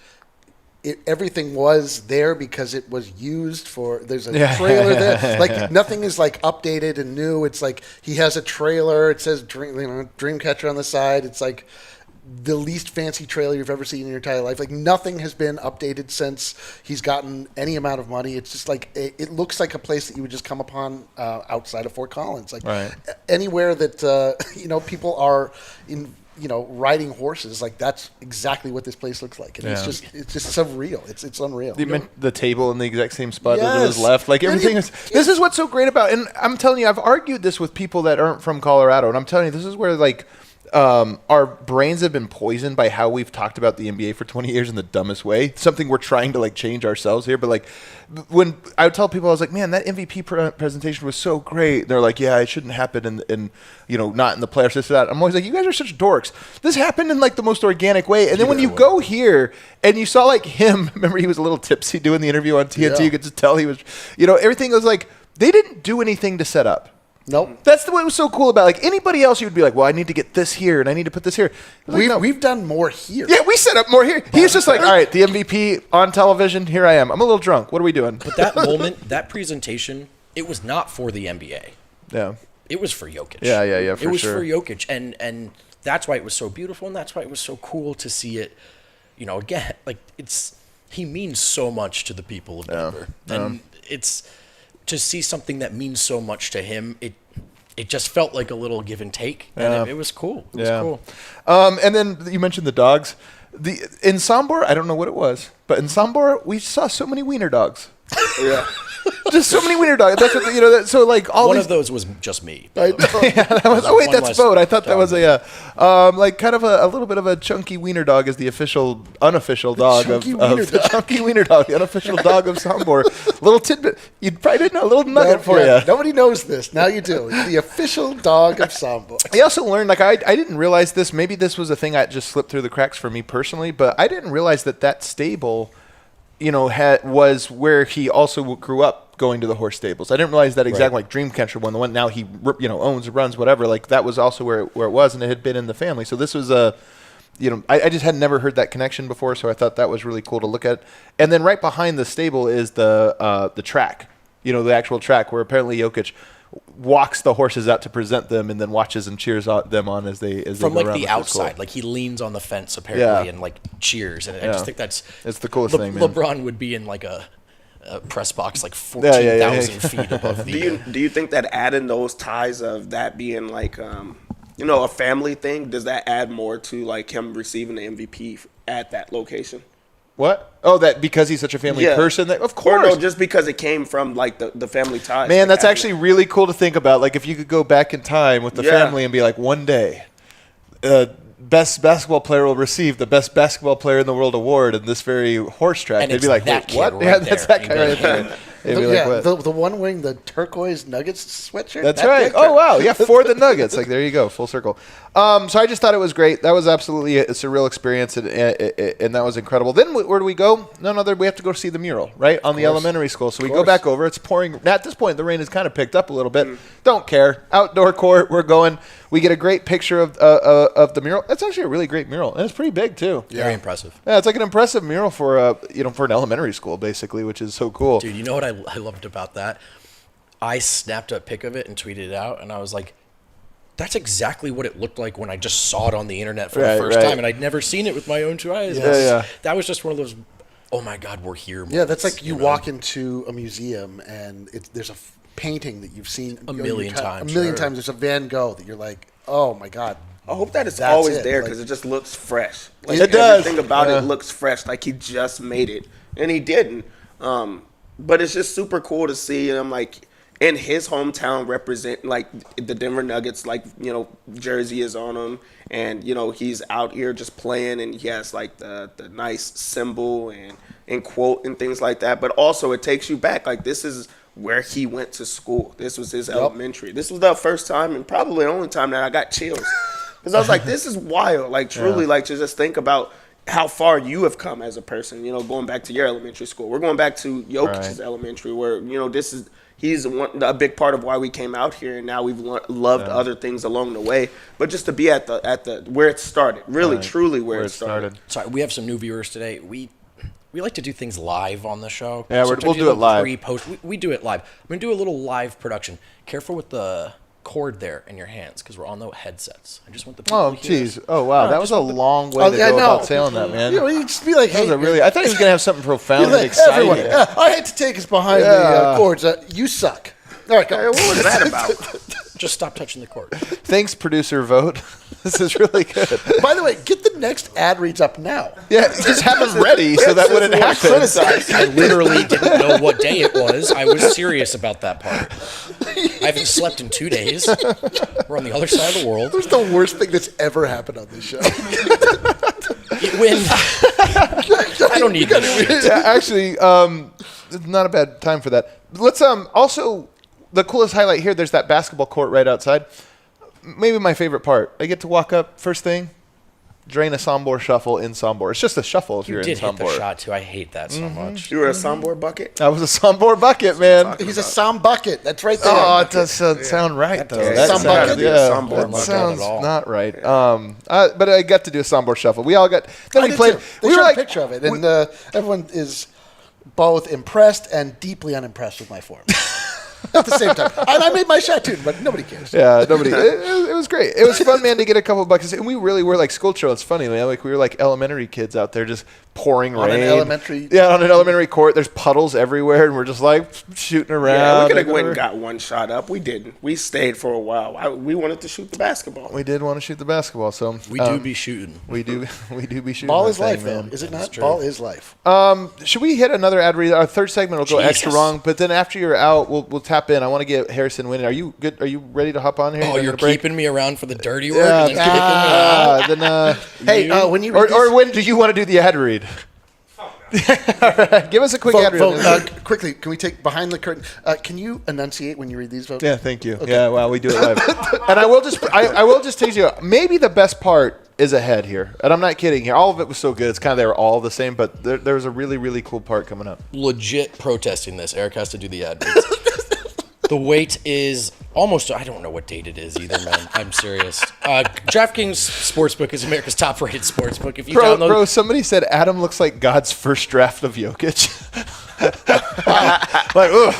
Speaker 7: Everything was there because it was used for. There's a trailer there. Like nothing is like updated and new. It's like he has a trailer. It says Dreamcatcher on the side. It's like the least fancy trailer you've ever seen in your entire life. Like nothing has been updated since he's gotten any amount of money. It's just like it looks like a place that you would just come upon outside of Fort Collins. Like anywhere that people are in. Riding horses, like that's exactly what this place looks like, and it's just surreal. It's unreal.
Speaker 5: The table in the exact same spot that it was left, like everything is. This is what's so great about, and I'm telling you, I've argued this with people that aren't from Colorado, and I'm telling you, this is where like. Our brains have been poisoned by how we've talked about the NBA for 20 years in the dumbest way. Something we're trying to like change ourselves here. But like when I would tell people, I was like, man, that MVP presentation was so great. They're like, yeah, it shouldn't happen in not in the playoffs, this or that. I'm always like, you guys are such dorks. This happened in like the most organic way. And then when you go here and you saw like him, remember he was a little tipsy doing the interview on TNT. You could just tell he was, everything was like, they didn't do anything to set up.
Speaker 7: Nope.
Speaker 5: That's what was so cool about like anybody else. You would be like, well, I need to get this here and I need to put this here.
Speaker 7: We've done more here.
Speaker 5: Yeah, we set up more here. He's just like, all right, the MVP on television. Here I am. I'm a little drunk. What are we doing?
Speaker 8: But that moment, that presentation, it was not for the NBA.
Speaker 5: Yeah.
Speaker 8: It was for Jokic.
Speaker 5: Yeah.
Speaker 8: It was for Jokic, and that's why it was so beautiful, and that's why it was so cool to see it. Again, like he means so much to the people of Denver, and it's. To see something that means so much to him, it just felt like a little give and take, and it was cool. It was cool.
Speaker 5: And then you mentioned the dogs. In Sombor, I don't know what it was, but in Sombor, we saw so many wiener dogs.
Speaker 1: Yeah.
Speaker 5: Just so many wiener dogs. That's what so like all
Speaker 8: one
Speaker 5: these,
Speaker 8: of those was just me.
Speaker 5: That was, oh wait, that's Vogt. I thought that was like kind of a little bit of a chunky wiener dog is the unofficial dog the chunky wiener dog, the unofficial dog of Sombor. Little tidbit, you probably didn't know, a little nugget for you.
Speaker 7: Nobody knows this. Now you do. It's the official dog of Sombor.
Speaker 5: I also learned, like I didn't realize this. Maybe this was a thing that just slipped through the cracks for me personally, but I didn't realize that stable. Was where he also grew up going to the horse stables. I didn't realize that exactly. Like Dreamcatcher one, the one now he owns, runs, whatever. Like that was also where it was, and it had been in the family. So this was I just had never heard that connection before. So I thought that was really cool to look at. And then right behind the stable is the track. The actual track where apparently Jokic walks the horses out to present them and then watches and cheers them on as they
Speaker 8: from
Speaker 5: go
Speaker 8: like
Speaker 5: around.
Speaker 8: The outside, like he leans on the fence apparently and like cheers, and I just think it's
Speaker 5: the coolest thing, man.
Speaker 8: LeBron would be in like a press box like 14,000 feet above the.
Speaker 1: Do you think that adding those ties of that being like a family thing, does that add more to like him receiving the MVP at that location?
Speaker 5: What? Oh, that because he's such a family person? Of course.
Speaker 1: Or no, just because it came from like the family ties.
Speaker 5: Man,
Speaker 1: like,
Speaker 5: that's actually really cool to think about. Like if you could go back in time with the family and be like, one day, best basketball player will receive the best basketball player in the world award in this very horse track.
Speaker 8: And
Speaker 5: they'd be like, what?
Speaker 8: Right
Speaker 5: that's that guy right there.
Speaker 7: The one wearing the turquoise Nuggets sweatshirt.
Speaker 5: That's right. Oh wow, yeah, for the Nuggets. Like there you go, full circle. So I just thought it was great. That was absolutely a surreal experience, and that was incredible. Then where do we go? We have to go see the mural, right, on the elementary school. So we go back over. It's pouring. At this point, the rain has kind of picked up a little bit. Don't care. Outdoor court. We're going. We get a great picture of the mural. That's actually a really great mural, and it's pretty big too.
Speaker 8: Very impressive.
Speaker 5: Yeah, it's like an impressive mural for for an elementary school, basically, which is so cool.
Speaker 8: Dude, you know what I loved about that? I snapped a pic of it and tweeted it out, and I was like, that's exactly what it looked like when I just saw it on the internet for the first time, and I'd never seen it with my own two eyes. That was just one of those, oh my God, we're here moments.
Speaker 7: Yeah, that's like you walk into a museum and there's a painting that you've seen
Speaker 8: a million times.
Speaker 7: There's a Van Gogh that you're like, oh my God.
Speaker 1: I hope that it's always there because it just looks fresh. Like
Speaker 5: it does.
Speaker 1: Everything about it looks fresh, like he just made it, and he didn't. But it's just super cool to see him like in his hometown represent like the Denver Nuggets, like jersey is on him, and he's out here just playing, and he has like the nice symbol and quote and things like that. But also it takes you back, like this is where he went to school. This was his elementary. This was the first time and probably the only time that I got chills. Because I was like, this is wild. Like, truly, like, to just think about how far you have come as a person, going back to your elementary school. We're going back to Jokic's elementary where, this is he's a big part of why we came out here, and now we've loved other things along the way. But just to be at the where it started, really, truly where it started.
Speaker 8: Sorry, we have some new viewers today. We like to do things live on the show.
Speaker 5: Yeah, we'll do it live.
Speaker 8: Pre-post. We do it live. I'm going to do a little live production. Careful with the cord there in your hands because we're on the headsets. I just want the people
Speaker 5: Oh,
Speaker 8: to hear
Speaker 5: jeez. Oh, wow. That was a long way to go about saying that, man.
Speaker 7: You just be like, hey.
Speaker 5: I thought he was going to have something profound and exciting.
Speaker 7: Everyone, I hate to take us behind the cords. You suck. All right, go.
Speaker 1: What was that about?
Speaker 8: Just stop touching the cord.
Speaker 5: Thanks, producer Vogt. This is really good.
Speaker 7: By the way, get the next ad reads up now.
Speaker 5: Yeah, just have them ready so that wouldn't happen.
Speaker 8: I literally didn't know what day it was. I was serious about that part. I haven't slept in 2 days. We're on the other side of the world.
Speaker 7: What's the worst thing that's ever happened on this show?
Speaker 8: When I don't need that.
Speaker 5: Yeah, actually, it's not a bad time for that. Let's also, the coolest highlight here, there's that basketball court right outside. Maybe my favorite part. I get to walk up first thing, drain a Sombor shuffle in Sombor. It's just a shuffle if you're in
Speaker 8: You did hit the
Speaker 5: Sombor.
Speaker 8: shot, too. I hate that so much.
Speaker 1: You were a Sombor bucket?
Speaker 5: I was a Sombor bucket, man.
Speaker 7: He's a Som bucket. That's right there.
Speaker 5: Oh, it does sound right, though.
Speaker 8: does.
Speaker 5: That
Speaker 7: Som
Speaker 5: sounds,
Speaker 7: bucket?
Speaker 5: yeah,
Speaker 1: Sombor
Speaker 5: that
Speaker 1: bucket
Speaker 5: sounds
Speaker 8: at all.
Speaker 5: not right. But I got to do a Sombor shuffle. We all got. Then
Speaker 7: I
Speaker 5: we
Speaker 7: did
Speaker 5: played.
Speaker 7: too. They
Speaker 5: We
Speaker 7: showed
Speaker 5: were like
Speaker 7: a picture of it, and everyone is both impressed and deeply unimpressed with my form. At the same time. And I made my shot, too, but nobody cares.
Speaker 5: Yeah, nobody. It was great. It was fun, man, to get a couple of buckets. And we really were like school children. It's funny, man. Like we were like elementary kids out there just pouring
Speaker 7: On
Speaker 5: rain.
Speaker 7: an elementary.
Speaker 5: Yeah, on an elementary court. There's puddles everywhere, and we're just like shooting around.
Speaker 1: Yeah, we could have went and got one shot up. We didn't. We stayed for a while. We wanted to shoot the basketball.
Speaker 5: We did want to shoot the basketball, so
Speaker 8: We do be shooting.
Speaker 5: We do be shooting.
Speaker 7: Ball
Speaker 5: that
Speaker 7: is life,
Speaker 5: thing,
Speaker 7: though.
Speaker 5: man.
Speaker 7: Is it not?
Speaker 8: true.
Speaker 7: Ball is life.
Speaker 5: Should we hit another ad read? Our third segment will go extra
Speaker 8: Jesus.
Speaker 5: long, but then after you're out, we'll tap in. I want to get Harrison winning. Are you good? Are you ready to hop on here?
Speaker 8: Oh,
Speaker 5: Ready
Speaker 8: you're
Speaker 5: to break?
Speaker 8: keeping me around for the dirty work and then kicking me out?
Speaker 5: Then,
Speaker 7: Hey, when you read
Speaker 5: or when do you want to do the ad read? All right, give us a quick ad read.
Speaker 7: Vogt, quickly, can we take behind the curtain? Can you enunciate when you read these, Vogt?
Speaker 5: Yeah, thank you. Okay. Yeah, well, we do it live. And I will just tease you. Maybe the best part is ahead here, and I'm not kidding here. All of it was so good. It's kind of they were all the same, but there was a really, really cool part coming up.
Speaker 8: Legit protesting this. Eric has to do the ad reads. The wait is almost, I don't know what date it is either, man. I'm serious. DraftKings Sportsbook is America's top-rated sportsbook. If you download,
Speaker 5: Bro, somebody said Adam looks like God's first draft of Jokic. Like, ugh.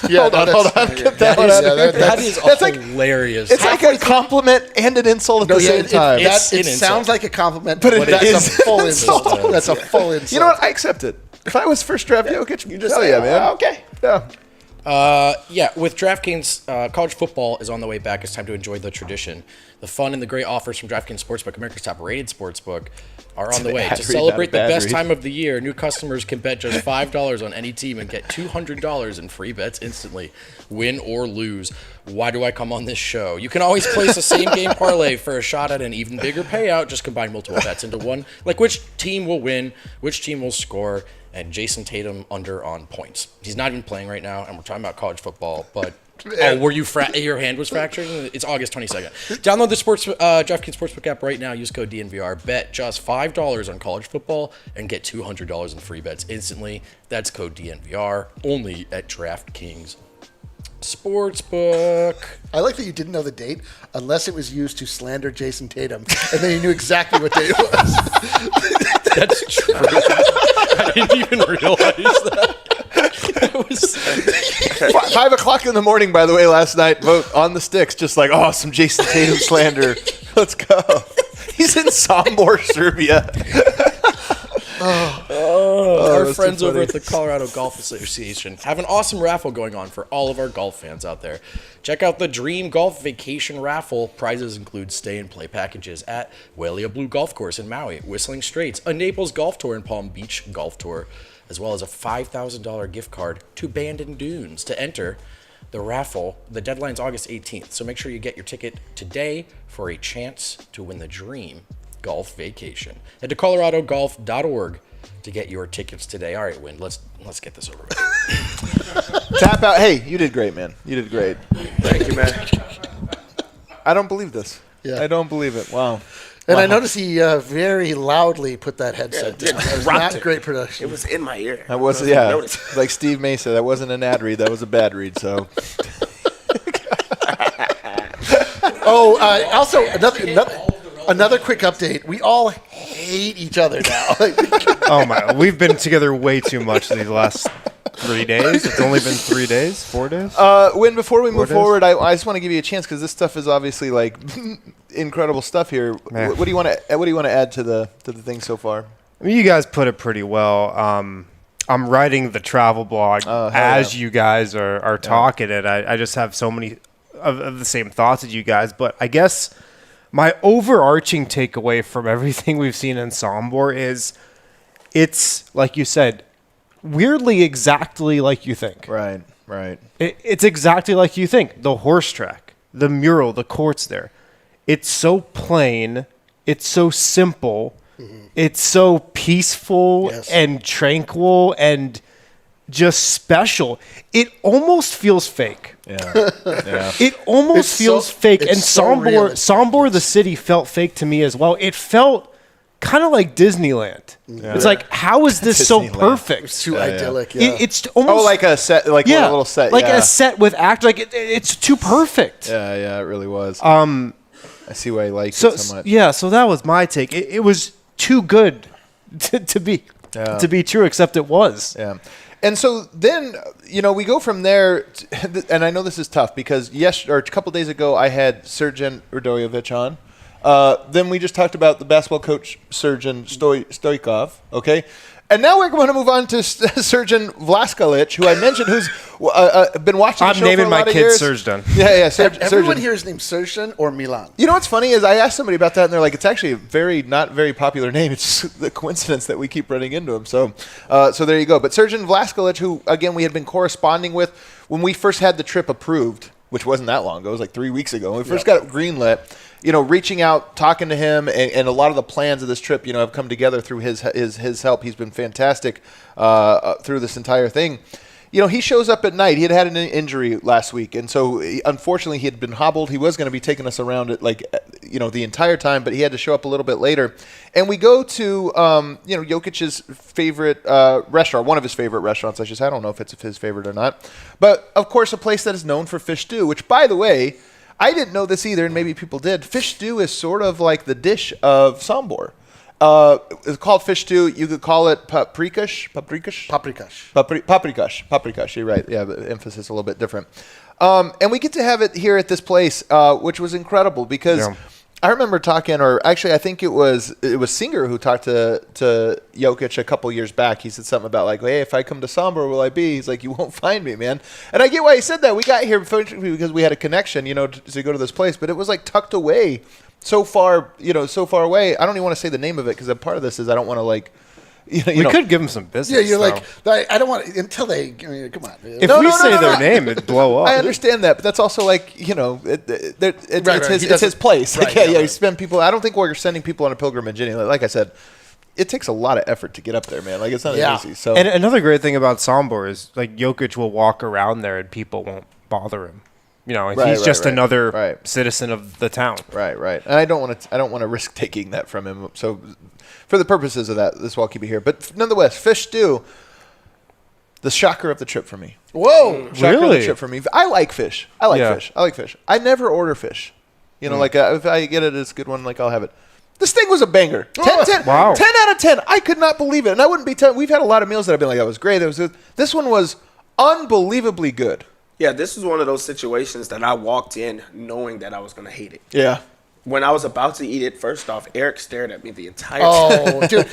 Speaker 7: Yeah,
Speaker 5: Hold on. Get that one out of here.
Speaker 8: that is
Speaker 5: That's like,
Speaker 8: hilarious.
Speaker 5: it's like a compliment and an insult at the same time.
Speaker 8: it's-
Speaker 7: It
Speaker 8: an insult.
Speaker 7: sounds like a compliment,
Speaker 5: But
Speaker 7: but,
Speaker 5: it
Speaker 7: that's
Speaker 5: is
Speaker 7: a full
Speaker 5: an
Speaker 7: insult.
Speaker 5: insult.
Speaker 7: That's a full insult.
Speaker 5: You know what? I accept it. If I was first draft Jokic,
Speaker 1: You just
Speaker 5: hell
Speaker 1: say,
Speaker 5: yeah, man.
Speaker 1: okay.
Speaker 5: Yeah.
Speaker 8: Yeah, with DraftKings, college football is on the way back. It's time to enjoy the tradition. The fun and the great offers from DraftKings Sportsbook, America's top-rated sportsbook, are on the way.
Speaker 5: ad
Speaker 8: To
Speaker 5: read,
Speaker 8: celebrate the
Speaker 5: not a bad
Speaker 8: best
Speaker 5: read.
Speaker 8: time of the year, new customers can bet just $5 on any team and get $200 in free bets instantly, win or lose. Why do I come on this show? You can always place a same-game parlay for a shot at an even bigger payout. Just combine multiple bets into one, like which team will win, which team will score, and Jason Tatum under on points. He's not even playing right now, and we're talking about college football, but were you your hand was fractured? It's August 22nd. Download the DraftKings Sportsbook app right now. Use code DNVR. Bet just $5 on college football and get $200 in free bets instantly. That's code DNVR, only at DraftKings Sportsbook.
Speaker 7: I like that you didn't know the date unless it was used to slander Jason Tatum, and then you knew exactly what day it was.
Speaker 8: That's true. I didn't even realize that. It was
Speaker 5: 5 o'clock in the morning, by the way, last night, Vogt on the sticks, just like, oh, some Jason Tatum slander. Let's go. He's in Sombor, Serbia.
Speaker 8: our
Speaker 5: that's
Speaker 8: friends
Speaker 5: too
Speaker 8: over
Speaker 5: funny.
Speaker 8: at the Colorado Golf Association have an awesome raffle going on for all of our golf fans out there. Check out the Dream Golf Vacation Raffle. Prizes include stay and play packages at Wailia Blue Golf Course in Maui, Whistling Straits, a Naples Golf Tour, and Palm Beach Golf Tour, as well as a $5,000 gift card to Bandon Dunes. To enter the raffle, the deadline's August 18th, so make sure you get your ticket today for a chance to win the Dream Golf Vacation. Head to coloradogolf.org to get your tickets today. All right, Win, let's get this over with.
Speaker 5: Tap out. Hey, you did great, man. You did great.
Speaker 1: Thank you, man.
Speaker 5: I don't believe this.
Speaker 7: Yeah.
Speaker 5: I don't believe it. Wow.
Speaker 7: And I noticed he very loudly put that headset down. That was not great production.
Speaker 1: It was in my ear.
Speaker 5: That was, like Steve May said, that wasn't an ad read. That was a bad read, so.
Speaker 7: Also, another quick update. We all hate each other now.
Speaker 4: Oh, my. We've been together way too much these last 3 days. It's only been 3 days, 4 days.
Speaker 5: Before we move forward, I just want to give you a chance because this stuff is obviously like incredible stuff here. What do you want to add to the thing so far?
Speaker 4: I mean, you guys put it pretty well. I'm writing the travel blog you guys are talking, and I just have so many of the same thoughts as you guys. But I guess my overarching takeaway from everything we've seen in Sombor is it's, like you said, weirdly exactly like you think.
Speaker 5: Right.
Speaker 4: It's exactly like you think. The horse track, the mural, the courts there. It's so plain. It's so simple. Mm-hmm. It's so peaceful and tranquil and just special. It almost feels fake.
Speaker 5: Yeah.
Speaker 4: It almost feels fake. And Sombor, the city, felt fake to me as well. It felt kind of like Disneyland. Yeah. It's like, how is this so perfect?
Speaker 7: It's too idyllic. Yeah.
Speaker 4: It's almost
Speaker 5: like a set, a little set,
Speaker 4: like a set with act. Like it's too perfect.
Speaker 5: Yeah, it really was. I see why I like it so much.
Speaker 4: Yeah, so that was my take. It was too good to be true, except it was.
Speaker 5: Yeah. And so then, we go from there, and I know this is tough because a couple days ago I had Srdjan Radojevic on. Then we just talked about the basketball coach, Srdjan Stojkov, okay? And now we're going to move on to Srdjan Vlaskalic, who I mentioned, who's been watching the show for a lot of years.
Speaker 4: I'm naming my kid Srdjan.
Speaker 5: Yeah,
Speaker 7: Everyone here is named Srdjan or Milan.
Speaker 5: You know what's funny is I asked somebody about that, and they're like, it's actually a not very popular name. It's just the coincidence that we keep running into him. So there you go. But Srdjan Vlaskalic, who, again, we had been corresponding with when we first had the trip approved, which wasn't that long ago. It was like 3 weeks ago. When we first got it greenlit, reaching out, talking to him, and a lot of the plans of this trip, have come together through his help. He's been fantastic through this entire thing. He shows up at night. He had an injury last week, and so unfortunately he had been hobbled. He was going to be taking us around it the entire time, but he had to show up a little bit later. And we go to Jokic's favorite restaurant, one of his favorite restaurants. I don't know if it's his favorite or not, but of course a place that is known for fish stew. Which, by the way, I didn't know this either, and maybe people did. Fish stew is sort of like the dish of Sombor. It's called fish stew. You could call it paprikash. You're right. Yeah, the emphasis a little bit different. And we get to have it here at this place, which was incredible because I remember talking, or actually I think it was Singer who talked to Jokic a couple years back. He said something about like, hey, if I come to Sombor, will I be? He's like, you won't find me, man. And I get why he said that. We got here because we had a connection, to go to this place, but it was like tucked away so far away. I don't even want to say the name of it because a part of this is I don't want to like.
Speaker 4: We could give them some business.
Speaker 7: Yeah, you're like, I don't want to, until they, come on.
Speaker 4: If we say their name, it'd blow up.
Speaker 5: I understand that, but that's also like, it's his place.
Speaker 7: Right,
Speaker 5: you spend people, I don't think we're sending people on a pilgrimage anyway. Like I said, it takes a lot of effort to get up there, man. Like, it's not easy. So.
Speaker 4: And another great thing about Sombor is, like, Jokic will walk around there and people won't bother him. He's just another citizen of the town.
Speaker 5: Right. And I don't want to risk taking that from him. So for the purposes of that, this will keep it here. But nonetheless, fish stew, the shocker of the trip for me.
Speaker 7: Whoa.
Speaker 5: Shocker of the trip for me. I like fish. I like fish. I never order fish. If I get it, it's a good one. Like, I'll have it. This thing was a banger. 10
Speaker 4: Wow.
Speaker 5: 10 out of 10. I could not believe it. And I wouldn't be we've had a lot of meals that I've been like, that was great. This one was unbelievably good.
Speaker 1: Yeah, this was one of those situations that I walked in knowing that I was going to hate it.
Speaker 5: Yeah.
Speaker 1: When I was about to eat it, first off, Eric stared at me the entire time.
Speaker 7: Oh, dude.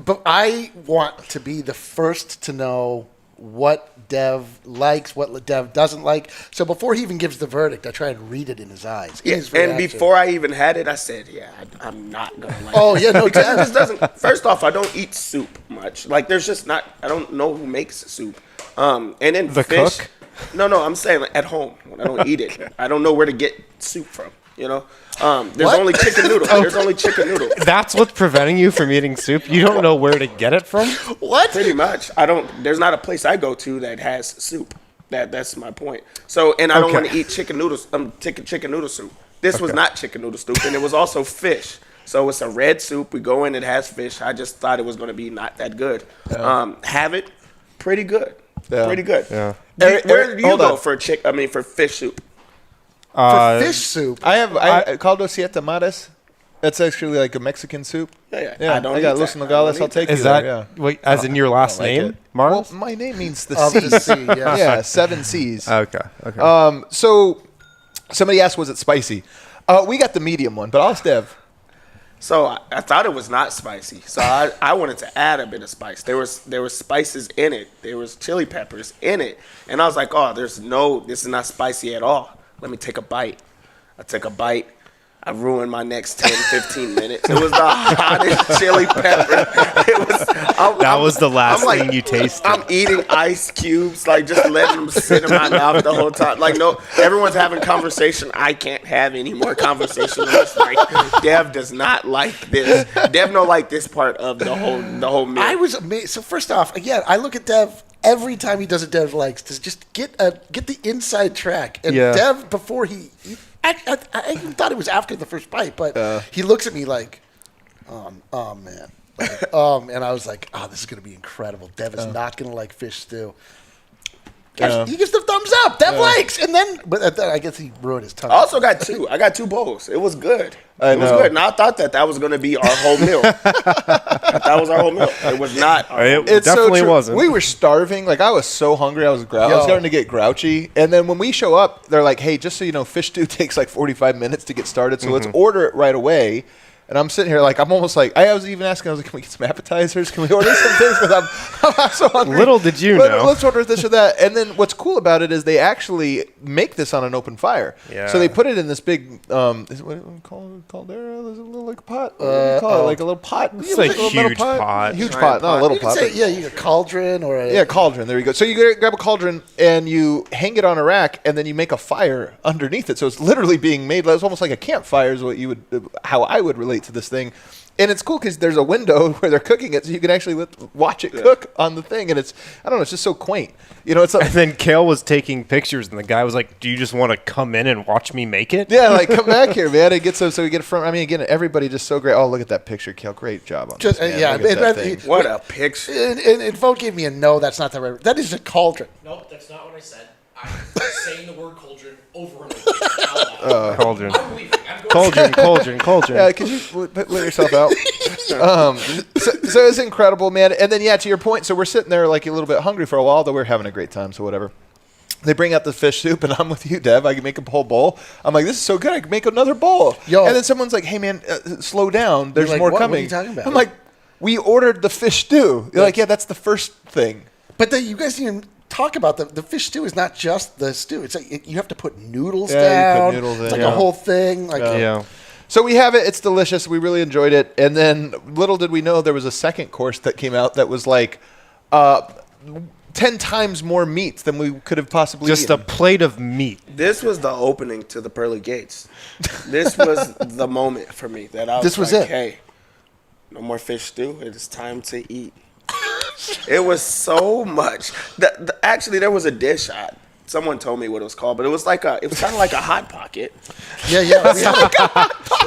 Speaker 7: But I want to be the first to know what Dev likes, what Dev doesn't like. So before he even gives the verdict, I try and read it in his eyes.
Speaker 1: And before I even had it, I said, I'm not going to like it.
Speaker 7: Oh, yeah, no,
Speaker 1: because it just doesn't. First off, I don't eat soup much. Like, there's just not, I don't know who makes soup. And then
Speaker 4: the
Speaker 1: fish.
Speaker 4: cook?
Speaker 1: No, I'm saying like, at home when I don't eat it. I don't know where to get soup from. There's only chicken noodle. There's only chicken noodle.
Speaker 4: That's what's preventing you from eating soup? You don't know where to get it from?
Speaker 1: What? Pretty much. There's not a place I go to that has soup. That's my point. So, and I don't want to eat chicken noodles. Chicken noodle soup. This was not chicken noodle soup, and it was also fish. So it's a red soup. We go in, it has fish. I just thought it was going to be not that good. Have it, pretty good.
Speaker 5: Yeah.
Speaker 1: Pretty good.
Speaker 4: Yeah.
Speaker 1: Where do you go for for fish soup?
Speaker 7: For fish soup.
Speaker 5: I have caldo siete mares. That's actually like a Mexican soup.
Speaker 1: Yeah.
Speaker 5: I got Los Nogales. I'll take you
Speaker 4: Is that
Speaker 5: there.
Speaker 4: wait, as in your last
Speaker 5: like
Speaker 4: name,
Speaker 5: it.
Speaker 4: Mars?
Speaker 5: Well, my name means the
Speaker 7: Of
Speaker 5: sea.
Speaker 7: the sea, yes.
Speaker 5: Yeah, 7 C's.
Speaker 4: Okay. Okay.
Speaker 5: So somebody asked, was it spicy? We got the medium one, but I'll ask Dev.
Speaker 1: So I thought it was not spicy. So I wanted to add a bit of spice. There was spices in it. There was chili peppers in it. And I was like, oh, this is not spicy at all. Let me take a bite. I took a bite. I ruined my next 10, 15 minutes. It was the hottest chili pepper. That
Speaker 4: was the last thing you tasted.
Speaker 1: I'm eating ice cubes, like just letting them sit in my mouth the whole time. Like, no, everyone's having conversation. I can't have any more conversation. Like, Dev does not like this. Dev don't like this part of the whole meal.
Speaker 7: I was amazed. So first off, again, I look at Dev every time he does a Dev likes to just get the inside track. And Dev, before he I even thought it was after the first bite, but he looks at me like, oh man. Like, and I was like, this is going to be incredible. Dev is not going to like fish stew. He gives the thumbs up. Dev likes. And then, but I guess he ruined his tongue.
Speaker 1: I also got two. I got 2 bowls. It was good.
Speaker 5: It
Speaker 1: was good. And I thought that was going to be our whole meal. That was our whole meal. It was not.
Speaker 4: It definitely wasn't.
Speaker 5: We were starving. Like, I was so hungry. I was starting to get grouchy. And then when we show up, they're like, hey, just so you know, fish stew takes like 45 minutes to get started. So let's order it right away. And I'm sitting here like, I'm almost like, I was even asking, I was like, can we get some appetizers? Can we order some things? Because I'm so hungry.
Speaker 4: Little did you know.
Speaker 5: Let's order this or that. And then what's cool about it is they actually make this on an open fire.
Speaker 4: Yeah.
Speaker 5: So they put it in this big, is it what we call it? Caldera? Is it a little like a pot? What do you call it? Like a little pot?
Speaker 4: It's like a huge pot.
Speaker 5: Huge pot, not a little pot.
Speaker 7: You get a cauldron or a...
Speaker 5: cauldron. There you go. So you grab a cauldron and you hang it on a rack and then you make a fire underneath it. So it's literally being made. It's almost like a campfire is what how I would relate to this thing. And it's cool because there's a window where they're cooking it, so you can actually watch it cook on the thing. And it's just so quaint. It's like,
Speaker 4: and then Kale was taking pictures, and the guy was like, "Do you just want to come in and watch me make it?"
Speaker 5: Yeah, like come back here, man. And get so we get it from. I mean, again, everybody just so great. Oh, look at that picture, Kale. Great job on this, man.
Speaker 1: What a picture!
Speaker 7: And Vogt gave me a no. That's not the right. That is a cauldron.
Speaker 8: Nope, that's not what I said. I'm saying the word cauldron over and over.
Speaker 4: Cauldron.
Speaker 8: I'm leaving. I'm going
Speaker 4: Cauldron.
Speaker 5: Yeah, could you let yourself out? So it's incredible, man. And then, to your point, so we're sitting there like a little bit hungry for a while, though we're having a great time, so whatever. They bring out the fish soup, and I'm with you, Dev. I can make a whole bowl. I'm like, this is so good. I can make another bowl. And then someone's like, hey, man, slow down. There's more coming.
Speaker 7: What are you talking about?
Speaker 5: I'm like, we ordered the fish stew. You're like, yeah, that's the first thing.
Speaker 7: But then you guys didn't even talk about the fish stew is not just the stew. It's like you have to put noodles down.
Speaker 5: You put noodles in,
Speaker 7: it's like a whole thing. Like
Speaker 5: So we have it. It's delicious. We really enjoyed it. And then little did we know there was a second course that came out that was like 10 times more meat than we could have possibly
Speaker 4: Just
Speaker 5: eaten.
Speaker 4: a plate of meat.
Speaker 1: This was the opening to the pearly gates. This was the moment for me that I was
Speaker 7: This was
Speaker 1: like,
Speaker 7: it.
Speaker 1: hey, no more fish stew. It is time to eat. It was so much. Actually, there was a dish. Someone told me what it was called, but it was kind of like a hot pocket.
Speaker 7: Yeah.
Speaker 1: It was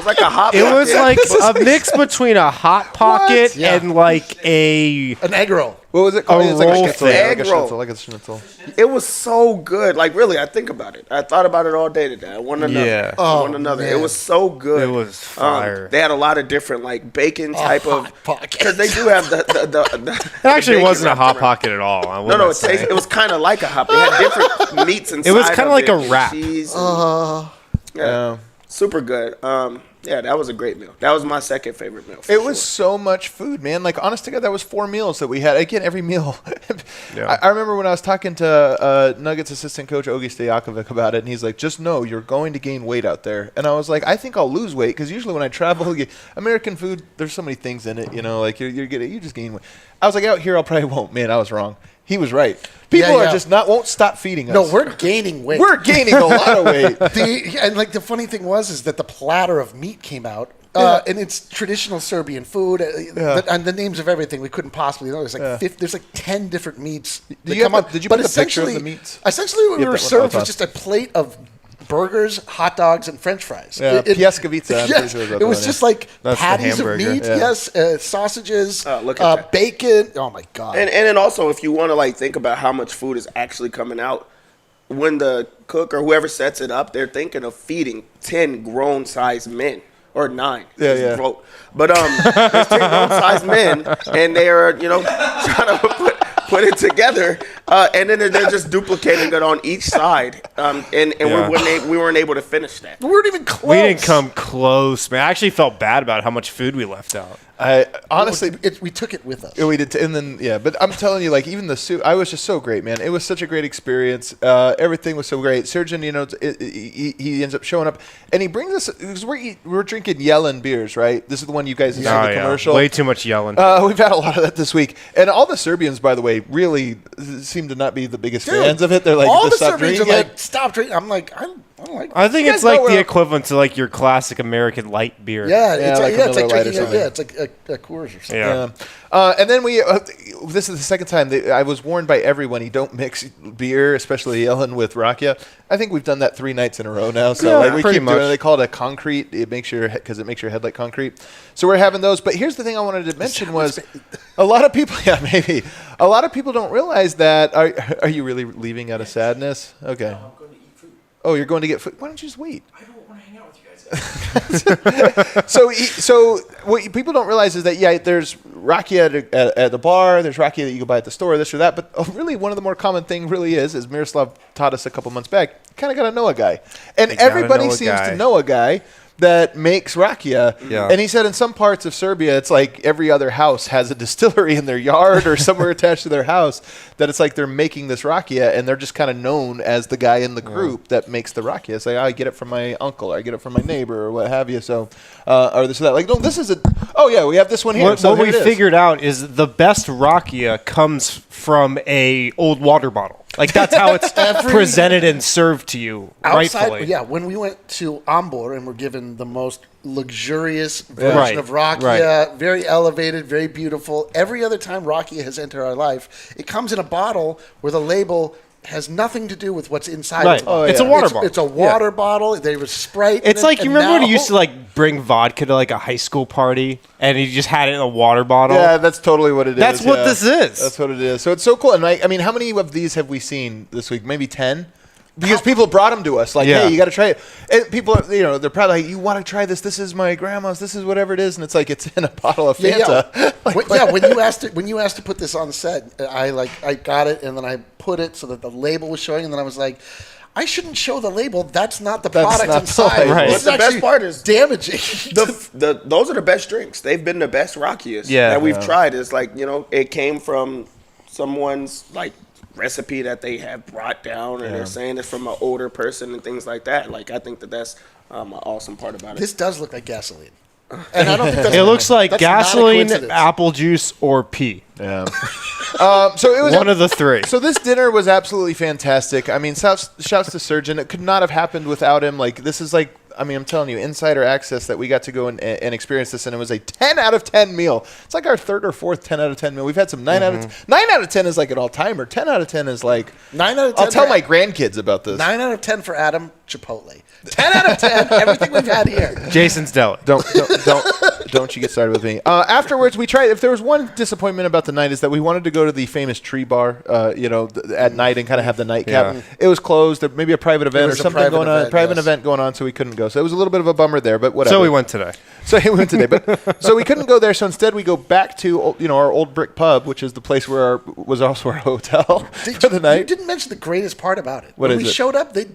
Speaker 1: like a hot pocket.
Speaker 4: It was like a mix between a hot pocket and like
Speaker 7: an egg roll.
Speaker 5: What was it called?
Speaker 4: A
Speaker 5: It was like a
Speaker 4: roll
Speaker 5: schnitzel.
Speaker 4: thing.
Speaker 5: Like a
Speaker 1: Egg roll.
Speaker 5: schnitzel. Like a schnitzel.
Speaker 1: It was so good. Like, really, I think about it. I thought about it all day today. I want another.
Speaker 4: Yeah.
Speaker 1: I want another.
Speaker 7: man.
Speaker 1: It was so good.
Speaker 4: It was fire.
Speaker 1: They had a lot of different, like, bacon type of.
Speaker 7: Hot pocket.
Speaker 1: Because they do have the
Speaker 4: It actually
Speaker 1: bacon
Speaker 4: wasn't a
Speaker 1: wrapped
Speaker 4: hot
Speaker 1: around.
Speaker 4: pocket at all.
Speaker 1: No, it was kind of like a hot. They had different meats inside.
Speaker 4: It was kind of like a wrap.
Speaker 1: Cheese and- super good. That was a great meal. That was my second favorite meal.
Speaker 5: It was so much food, man. Like, honest to God, that was 4 meals that we had. Again, every meal. I remember when I was talking to Nuggets assistant coach Ogi Stojakovic about it, and he's like, just know you're going to gain weight out there. And I was like, I think I'll lose weight, because usually when I travel, American food, there's so many things in it, like you just gain weight. I was like, out here, I probably won't. Man, I was wrong. He was right. People are just won't stop feeding us.
Speaker 7: No, we're gaining weight.
Speaker 5: We're gaining a lot of weight.
Speaker 7: And the funny thing is that the platter of meat came out, and it's traditional Serbian food, and the names of everything we couldn't possibly know. There's like 10 different meats.
Speaker 5: Did you put a picture of the meats?
Speaker 7: Essentially, what we were served was just a plate of burgers, hot dogs, and French fries.
Speaker 5: Yeah, Piaskovica.
Speaker 7: Yes, it was just like patties of meat, sausages, bacon. Oh my god!
Speaker 1: And then also, if you want to like think about how much food is actually coming out, when the cook or whoever sets it up, they're thinking of feeding 10 grown-sized men. Or 9.
Speaker 5: Yeah.
Speaker 1: Vote. But there's 10 grown-sized men, and they are, trying to put it together, and then they're just duplicating it on each side. We weren't able to finish that.
Speaker 7: We weren't even close.
Speaker 4: We didn't come close, man. I actually felt bad about how much food we left out.
Speaker 5: Honestly,
Speaker 7: we took it with us.
Speaker 5: We did, and then but I'm telling you, like even the soup, I was just so great, man. It was such a great experience. Everything was so great. Surgeon, he ends up showing up, and he brings us because we're drinking Yellen beers, right? This is the one you guys have seen the commercial.
Speaker 4: Way too much Yellen.
Speaker 5: We've had a lot of that this week, and all the Serbians, by the way, really seem to not be the biggest fans of it. They're like,
Speaker 7: all the Serbians are like, stop drinking. I'm like,
Speaker 4: I think it's like the equivalent to like your classic American light beer.
Speaker 7: Yeah, it's like
Speaker 5: drinking
Speaker 7: it's like a Coors or something.
Speaker 4: Yeah.
Speaker 5: And then this is the second time I was warned by everyone, you don't mix beer, especially Yellen, with rakia. I think we've done that 3 nights in a row now. So we keep doing it. They call it a concrete. It makes because it makes your head like concrete. So we're having those. But here's the thing I wanted to mention was a lot of people, maybe. A lot of people don't realize that. Are you really leaving out of sadness? Okay.
Speaker 8: No, I'm going to eat food.
Speaker 5: Oh, you're going to get food. Why don't you just wait?
Speaker 8: I don't want to hang out with you guys.
Speaker 5: So what people don't realize is that there's rakia at the bar, there's rakia that you can buy at the store, this or that. But really, one of the more common thing really is Miroslav taught us a couple months back. Kind of got to know a guy, and everybody seems to know a guy that makes rakia.
Speaker 4: Yeah.
Speaker 5: And he said in some parts of Serbia, it's like every other house has a distillery in their yard or somewhere attached to their house, that it's like they're making this rakia, and they're just kind of known as the guy in the group that makes the rakia. It's like, I get it from my uncle, or I get it from my neighbor, or what have you. So, or this or that. Like, no, this is we have this one here.
Speaker 4: What we figured out is the best rakia comes from a old water bottle. Like, that's how it's presented and served to you, rightfully.
Speaker 7: Yeah, when we went to Sombor and were given the most luxurious version of rakia, very elevated, very beautiful. Every other time rakia has entered our life, it comes in a bottle where the label has nothing to do with what's inside the bottle.
Speaker 4: It's a water bottle.
Speaker 7: It's a water bottle. There was Sprite.
Speaker 4: It's like, you remember when you used to like bring vodka to like a high school party and you just had it in a water bottle?
Speaker 5: Yeah, that's totally what it is.
Speaker 4: That's what this is.
Speaker 5: That's what it is. So it's so cool. And I mean, how many of these have we seen this week? Maybe 10? Because people brought them to us, like, hey, you got to try it. And people, they're probably like, you want to try this? This is my grandma's. This is whatever it is, and it's like it's in a bottle of Fanta.
Speaker 7: When you asked to put this on set, I got it, and then I put it so that the label was showing, and then I was like, I shouldn't show the label. That's not the product inside.
Speaker 1: Right. But the best part is
Speaker 7: damaging.
Speaker 1: Those are the best drinks. They've been the best rakias that we've tried. It's like, it came from someone's like recipe that they have brought down, and they're saying it's from an older person and things like that. Like, I think that's an awesome part about it.
Speaker 7: This does look like gasoline, and I don't think
Speaker 4: it looks like gasoline, apple juice, or pee.
Speaker 5: Yeah. So it was
Speaker 4: one of the three.
Speaker 5: So this dinner was absolutely fantastic. I mean, shouts to Surgeon. It could not have happened without him. Like, this is like, I mean, I'm telling you, insider access that we got to go and experience this, and it was a 10 out of 10 meal. It's like our third or fourth 10 out of 10 meal. We've had some 9 out of 10. 9 out of 10 is like an all-timer. 10 out of 10 is like
Speaker 7: 9 out of 10.
Speaker 5: I'll tell my grandkids about this.
Speaker 7: 9 out of 10 for Adam, Chipotle. 10 out of 10, everything we've had here.
Speaker 4: Jason's Deli.
Speaker 5: Don't you get started with me. Afterwards, we tried. If there was one disappointment about the night, is that we wanted to go to the famous Tree Bar, at night and kind of have the nightcap. Yeah. It was closed. Maybe a private event or something going on. Private event going on, so we couldn't go. So it was a little bit of a bummer there, but whatever.
Speaker 4: So we went today.
Speaker 5: But so we couldn't go there. So instead, we go back to our old brick pub, which is the place where was also our hotel for the night.
Speaker 7: You didn't mention the greatest part about it.
Speaker 5: When
Speaker 7: we showed up, they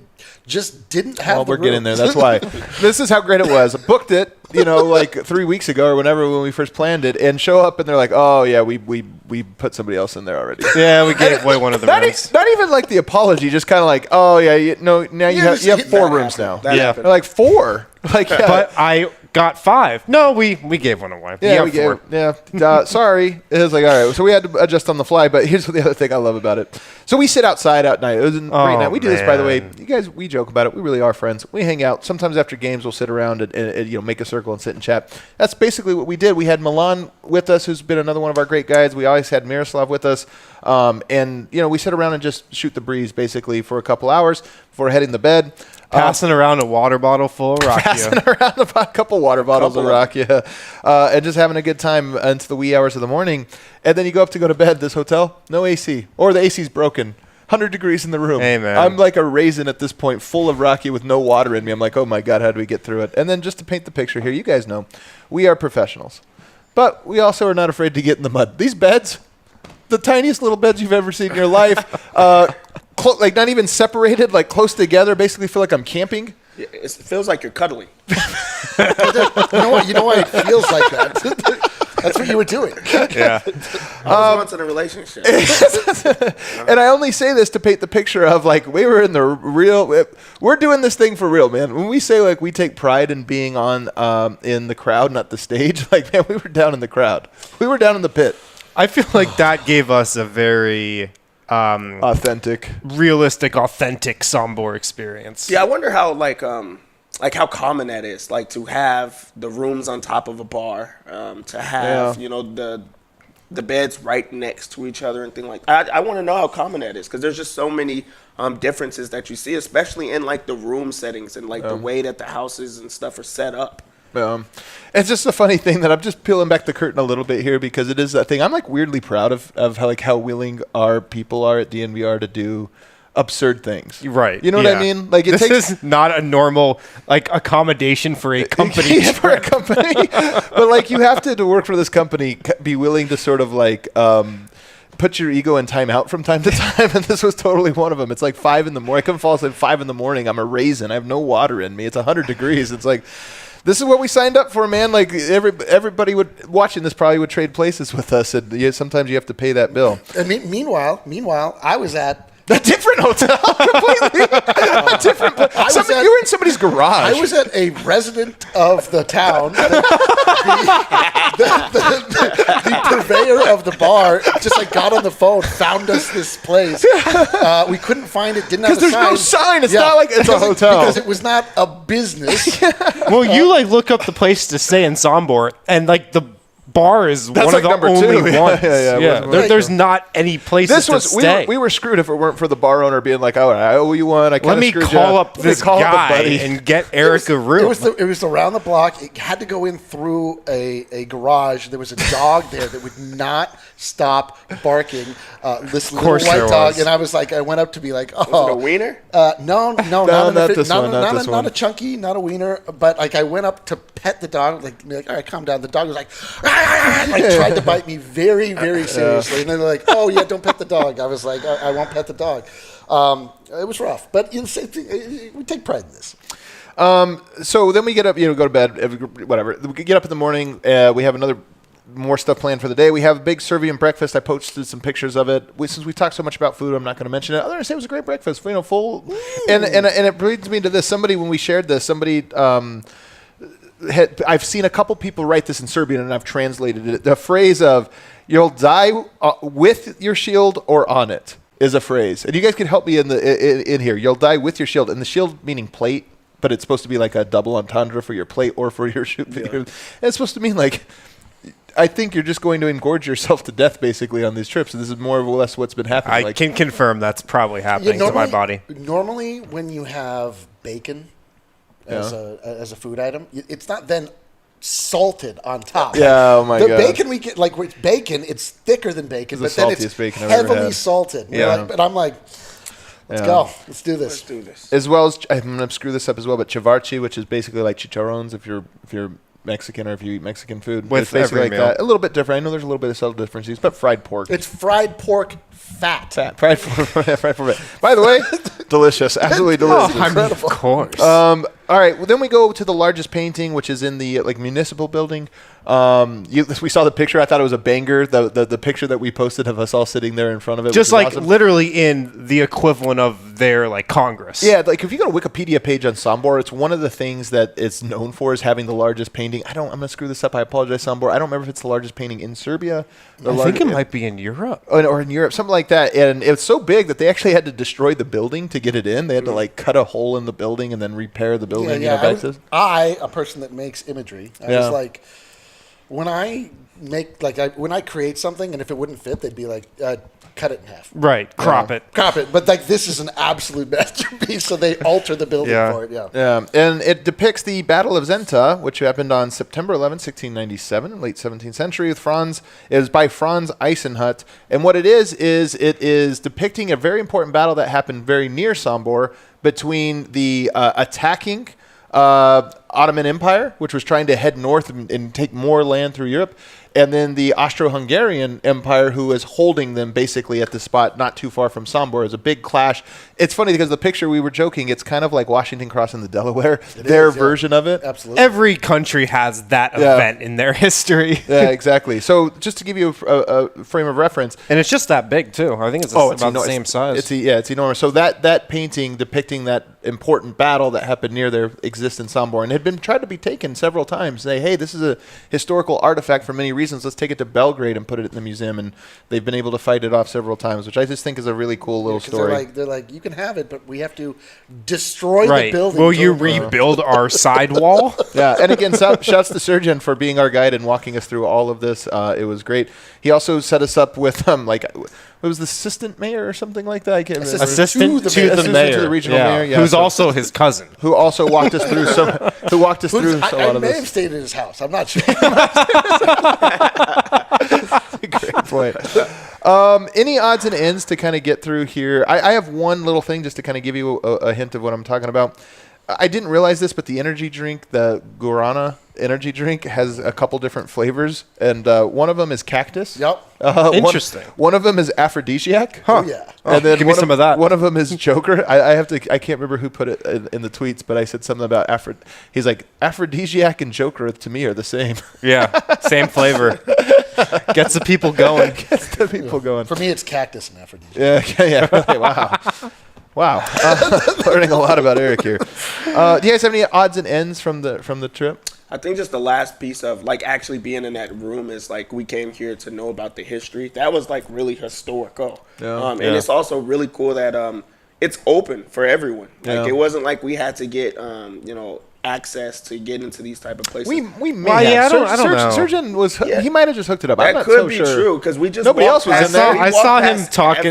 Speaker 7: just didn't have.
Speaker 5: We're getting there. That's why. This is how great it was. I booked it, like 3 weeks ago or whenever when we first planned it, and show up and they're like, oh yeah, we put somebody else in there already.
Speaker 4: Yeah, we gave away one of the rooms.
Speaker 5: Not even like the apology, just kind of like, oh yeah, now you have 4 rooms now.
Speaker 4: They're
Speaker 5: like 4. Like,
Speaker 4: but I got 5. No, we gave one away.
Speaker 5: Yeah, we gave 4. Yeah, sorry. It was like, all right. So we had to adjust on the fly. But here's the other thing I love about it. So we sit outside at night. It was a great night. We do this, by the way. You guys, we joke about it. We really are friends. We hang out. Sometimes after games, we'll sit around and make a circle and sit and chat. That's basically what we did. We had Milan with us, who's been another one of our great guys. We always had Miroslav with us. And we sit around and just shoot the breeze basically for a couple hours before heading to bed.
Speaker 4: Passing around a water bottle full of Rakia.
Speaker 5: Passing around a couple water bottles of Rakia. And just having a good time into the wee hours of the morning. And then you go to bed, this hotel, no AC. Or the AC's broken. 100 degrees in the room.
Speaker 4: Hey, man.
Speaker 5: I'm like a raisin at this point, full of Rakia with no water in me. I'm like, oh my God, how do we get through it? And then just to paint the picture here, you guys know, we are professionals. But we also are not afraid to get in the mud. These beds, the tiniest little beds you've ever seen in your life, like not even separated, like close together, basically feel like I'm camping.
Speaker 1: It feels like you're cuddling.
Speaker 7: You know why it feels like that? That's what you were doing.
Speaker 4: Yeah.
Speaker 1: I was once in a relationship.
Speaker 5: And I only say this to paint the picture of like we were in the real. We're doing this thing for real, man. When we say like we take pride in being on in the crowd, not the stage. Like man, we were down in the crowd. We were down in the pit.
Speaker 4: I feel like that gave us a very
Speaker 5: authentic,
Speaker 4: realistic, authentic Sombor experience.
Speaker 1: Yeah, I wonder how how common that is, like to have the rooms on top of a bar, to have the beds right next to each other and things like that. I want to know how common that is because there's just so many differences that you see, especially in like the room settings and like the way that the houses and stuff are set up.
Speaker 5: It's just a funny thing that I'm just peeling back the curtain a little bit here because it is that thing. I'm like weirdly proud of how willing our people are at DNVR to do absurd things.
Speaker 4: Right.
Speaker 5: You know what I mean? Like
Speaker 4: this is not a normal like accommodation for a company.
Speaker 5: For a company. But like you have to work for this company, be willing to sort of like put your ego in timeout from time to time, and this was totally one of them. It's like 5 in the morning. I couldn't fall asleep at 5 in the morning. I'm a raisin. I have no water in me. It's 100 degrees. It's like this is what we signed up for, man. Like everybody watching this probably would trade places with us, and sometimes you have to pay that bill.
Speaker 7: And meanwhile, I was at
Speaker 5: a different hotel, completely. A different place. You were in somebody's garage.
Speaker 7: I was at a resident of the town. The purveyor of the bar just like got on the phone, found us this place. We couldn't find it. Didn't have a sign.
Speaker 5: Because there's no sign. It's not like it's a hotel.
Speaker 7: Because it was not a business.
Speaker 4: Well, you like look up the place to stay in Sombor, and like the bar is one
Speaker 5: like
Speaker 4: of the only ones. There's not any places to stay.
Speaker 5: We were screwed if it weren't for the bar owner being like, "Oh, I owe you one."
Speaker 4: Let me call up this guy and get Eric a room.
Speaker 7: It was around the block. It had to go in through a garage. There was a dog there that would not stop barking. This little white dog, and I was like, I went up to be like, "Oh,
Speaker 1: was it a wiener?"
Speaker 7: No, not a chunky, not a wiener. But like, I went up to pet the dog, like, all right, calm down. The dog was like, tried to bite me very, very seriously, and then they're like, "Oh yeah, don't pet the dog." I was like, "I won't pet the dog." It was rough, but we take pride in this.
Speaker 5: So then we get up, go to bed, whatever. We get up in the morning. We have more stuff planned for the day. We have a big Serbian breakfast. I posted some pictures of it. Since we talked so much about food, I'm not going to mention it. Other than say it was a great breakfast, full. And it brings me to this. When we shared this, I've seen a couple people write this in Serbian, and I've translated it. The phrase of "you'll die with your shield or on it" is a phrase, and you guys can help me in here. You'll die with your shield, and the shield meaning plate, but it's supposed to be like a double entendre for your plate or for your shoot. Yeah. And it's supposed to mean like, I think you're just going to engorge yourself to death basically on these trips. So this is more or less what's been happening.
Speaker 4: I can confirm that's probably happening to my body.
Speaker 7: Normally, when you have bacon as a food item, it's not then salted on top.
Speaker 5: Yeah, oh my god.
Speaker 7: The bacon we get, like with bacon, it's thicker than bacon, but then it's
Speaker 5: bacon I've ever
Speaker 7: heavily
Speaker 5: had.
Speaker 7: salted.
Speaker 5: Yeah.
Speaker 7: But I'm like, let's go. Let's do this.
Speaker 5: As well as, I'm going to screw this up as well, but cevarchi, which is basically like chicharrones if you're Mexican or if you eat Mexican food.
Speaker 4: With
Speaker 5: it's basically
Speaker 4: every
Speaker 5: like
Speaker 4: meal.
Speaker 5: that. A little bit different. I know there's a little bit of subtle differences, but fried pork.
Speaker 7: It's fried pork fat.
Speaker 5: Fried pork. By the way, delicious. Absolutely delicious.
Speaker 4: Of course.
Speaker 5: All right. Well, then we go to the largest painting, which is in the municipal building. We saw the picture. I thought it was a banger. The picture that we posted of us all sitting there in front of it,
Speaker 4: just like awesome. Literally in the equivalent of their like Congress.
Speaker 5: Yeah, like if you go to Wikipedia page on Sombor, it's one of the things that it's known for is having the largest painting. I'm gonna screw this up. I apologize, Sombor. I don't remember if it's the largest painting in Serbia.
Speaker 4: I think it might be in Europe
Speaker 5: or in Europe, something like that. And it's so big that they actually had to destroy the building to get it in. They had to like cut a hole in the building and then repair the building.
Speaker 7: I, a person that makes imagery, I was like, when I when I create something, and if it wouldn't fit, they'd be like, cut it in half.
Speaker 4: Right. Crop it.
Speaker 7: But like this is an absolute masterpiece, so they alter the building for it.
Speaker 5: Yeah. And it depicts the Battle of Zenta, which happened on September 11, 1697, late 17th century. With Franz, it was by Franz Eisenhut, and what it is depicting a very important battle that happened very near Sombor between the attacking Ottoman Empire, which was trying to head north and take more land through Europe, and then the Austro-Hungarian Empire, who is holding them basically at the spot not too far from Sombor. It was a big clash. It's funny because the picture, we were joking, it's kind of like Washington crossing the Delaware, their version of it.
Speaker 7: Absolutely.
Speaker 4: Every country has that event in their history.
Speaker 5: Yeah, exactly. So just to give you a frame of reference.
Speaker 4: And it's just that big, too. I think it's about the same size.
Speaker 5: It's enormous. So that painting depicting that important battle that happened near there exists in Sombor and had been tried to be taken several times. Say, hey, this is a historical artifact for many reasons. Let's take it to Belgrade and put it in the museum. And they've been able to fight it off several times, which I just think is a really cool little story.
Speaker 7: They're like, you can have it, but we have to destroy the building.
Speaker 4: Will you rebuild our sidewall?
Speaker 5: Yeah, and again, shouts to Sergeant for being our guide and walking us through all of this. It was great. He also set us up with it was the assistant mayor or something like that. I can't remember.
Speaker 4: Assistant to the mayor,
Speaker 5: to the regional mayor,
Speaker 4: who's also his cousin,
Speaker 5: who also walked us through a lot of this.
Speaker 7: I may have stayed at his house. I'm not sure.
Speaker 5: Great point. Any odds and ends to kind of get through here? I have one little thing just to kind of give you a hint of what I'm talking about. I didn't realize this, but the energy drink, the Guarana energy drink, has a couple different flavors, and one of them is cactus.
Speaker 7: Yep.
Speaker 4: Interesting.
Speaker 5: One of them is aphrodisiac.
Speaker 7: Huh. Oh, yeah.
Speaker 5: And then
Speaker 4: give me some of that.
Speaker 5: One of them is Joker. I can't remember who put it in the tweets, but I said something about he's like, aphrodisiac and Joker to me are the same.
Speaker 4: Yeah, same flavor. Gets the people going.
Speaker 7: For me, it's cactus and aphrodisiac.
Speaker 5: Yeah. Really, wow. Wow, learning a lot about Eric here. Do you guys have any odds and ends from the trip?
Speaker 1: I think just the last piece of like actually being in that room is like we came here to know about the history. That was like really historical. And it's also really cool that it's open for everyone. Like it wasn't like we had to get access to get into these type of places.
Speaker 5: We may have. I don't know. Surgeon he might have just hooked it up.
Speaker 1: That could be true because we just
Speaker 5: nobody else was in there.
Speaker 4: I saw him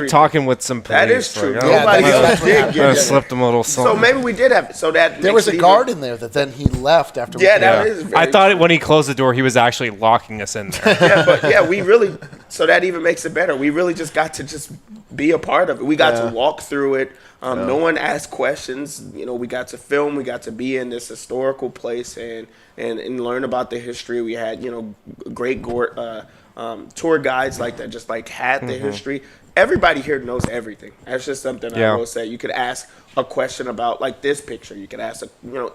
Speaker 4: talking with some police.
Speaker 1: That is true. Nobody else did get
Speaker 4: slipped him a little something.
Speaker 1: So maybe we did have that.
Speaker 7: There was a guard in there that then he left after.
Speaker 1: That is. Very
Speaker 4: I thought when he closed the door, he was actually locking us in there.
Speaker 1: We really. So that even makes it better. We really just got to just be a part of it. We got to walk through it. No one asked questions. We got to film. We got to be in this historical place and learn about the history. We had, great tour guides like that, just like had the history. Everybody here knows everything. That's just something I will say. You could ask a question about like this picture. You could ask,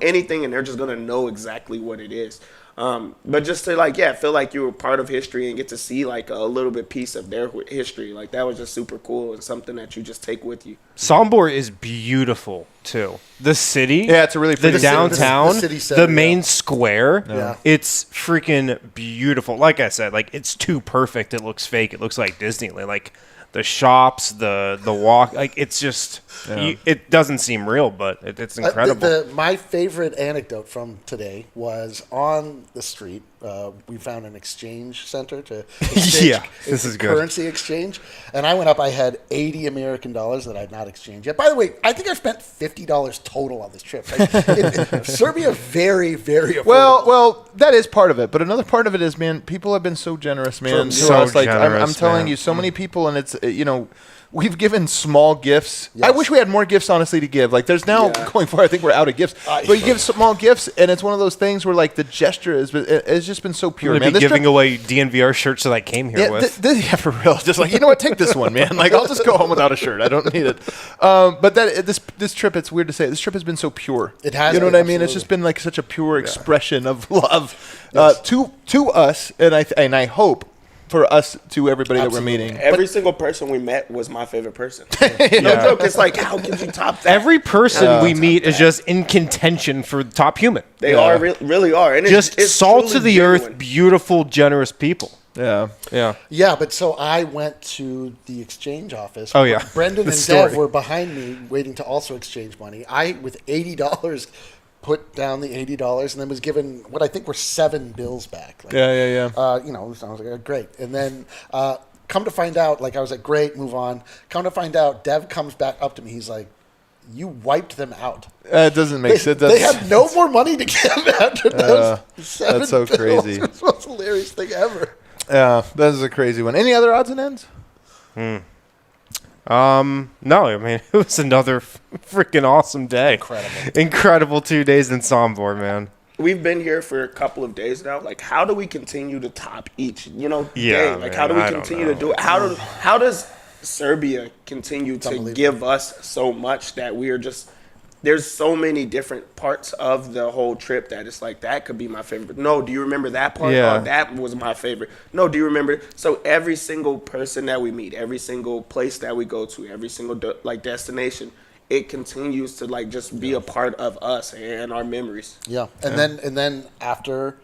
Speaker 1: anything, and they're just gonna know exactly what it is. But just to feel like you were part of history and get to see like a little bit piece of their history, like that was just super cool and something that you just take with you.
Speaker 4: Sombor is beautiful too. The city,
Speaker 5: it's a really pretty
Speaker 4: downtown,
Speaker 7: the city center,
Speaker 4: main square, it's freaking beautiful. Like I said, like it's too perfect. It looks fake. It looks like Disneyland. Like the shops, the walk, like it's just it doesn't seem real, but it's incredible.
Speaker 7: My favorite anecdote from today was on the street. We found an exchange center to exchange
Speaker 4: this is good.
Speaker 7: Currency exchange, and I went up. I had $80 American that I had not exchanged yet. By the way, I think I spent $50 total on this trip. Serbia, very, very affordable.
Speaker 5: Well, that is part of it, but another part of it is, man, people have been so generous, man. I'm telling you, so many people, and it's we've given small gifts. Yes. I wish we had more gifts, honestly, to give. Like, there's now going forward, I think we're out of gifts. But you give small gifts, and it's one of those things where, like, the gesture it's just been so pure, man.
Speaker 4: Be giving away DNVR shirts that I came here with.
Speaker 5: For real. Just like, what, take this one, man. Like, I'll just go home without a shirt. I don't need it. But this trip, it's weird to say, this trip has been so pure.
Speaker 7: It has.
Speaker 5: You know what I mean? It's just been, like, such a pure expression of love to us, and I hope for us to everybody that we're meeting.
Speaker 1: Every single person we met was my favorite person. No joke. It's like, how could you top that?
Speaker 4: Every person we meet is just in contention for top human.
Speaker 1: They are really are. And
Speaker 4: it's salt of the earth, beautiful, generous people.
Speaker 5: Yeah.
Speaker 7: But so I went to the exchange office.
Speaker 4: Oh, yeah.
Speaker 7: Brendan and Dev were behind me waiting to also exchange money. I, with $80, put down the $80 and then was given what I think were 7 bills back. Like,
Speaker 5: Yeah.
Speaker 7: I was like, great. And then come to find out, like I was like, great, move on. Come to find out, Dev comes back up to me. He's like, you wiped them out.
Speaker 5: It doesn't make sense.
Speaker 7: They had no more money to give after those 7
Speaker 5: that's so
Speaker 7: bills.
Speaker 5: crazy.
Speaker 7: It's the most hilarious thing ever.
Speaker 5: Yeah, that is a crazy one. Any other odds and ends?
Speaker 4: No, I mean, it was another freaking awesome day. Incredible 2 days in Sombor, man.
Speaker 1: We've been here for a couple of days now. Like, how do we continue to top each, day? Like,
Speaker 4: man,
Speaker 1: how do we
Speaker 4: I don't
Speaker 1: continue
Speaker 4: know.
Speaker 1: to do it? How does Serbia continue to give us so much that we are just – there's so many different parts of the whole trip that it's like, that could be my favorite. No, do you remember that part?
Speaker 4: Yeah.
Speaker 1: Oh, that was my favorite. No, do you remember? So every single person that we meet, every single place that we go to, every single destination, it continues to just be a part of us and our memories.
Speaker 7: Yeah, and then after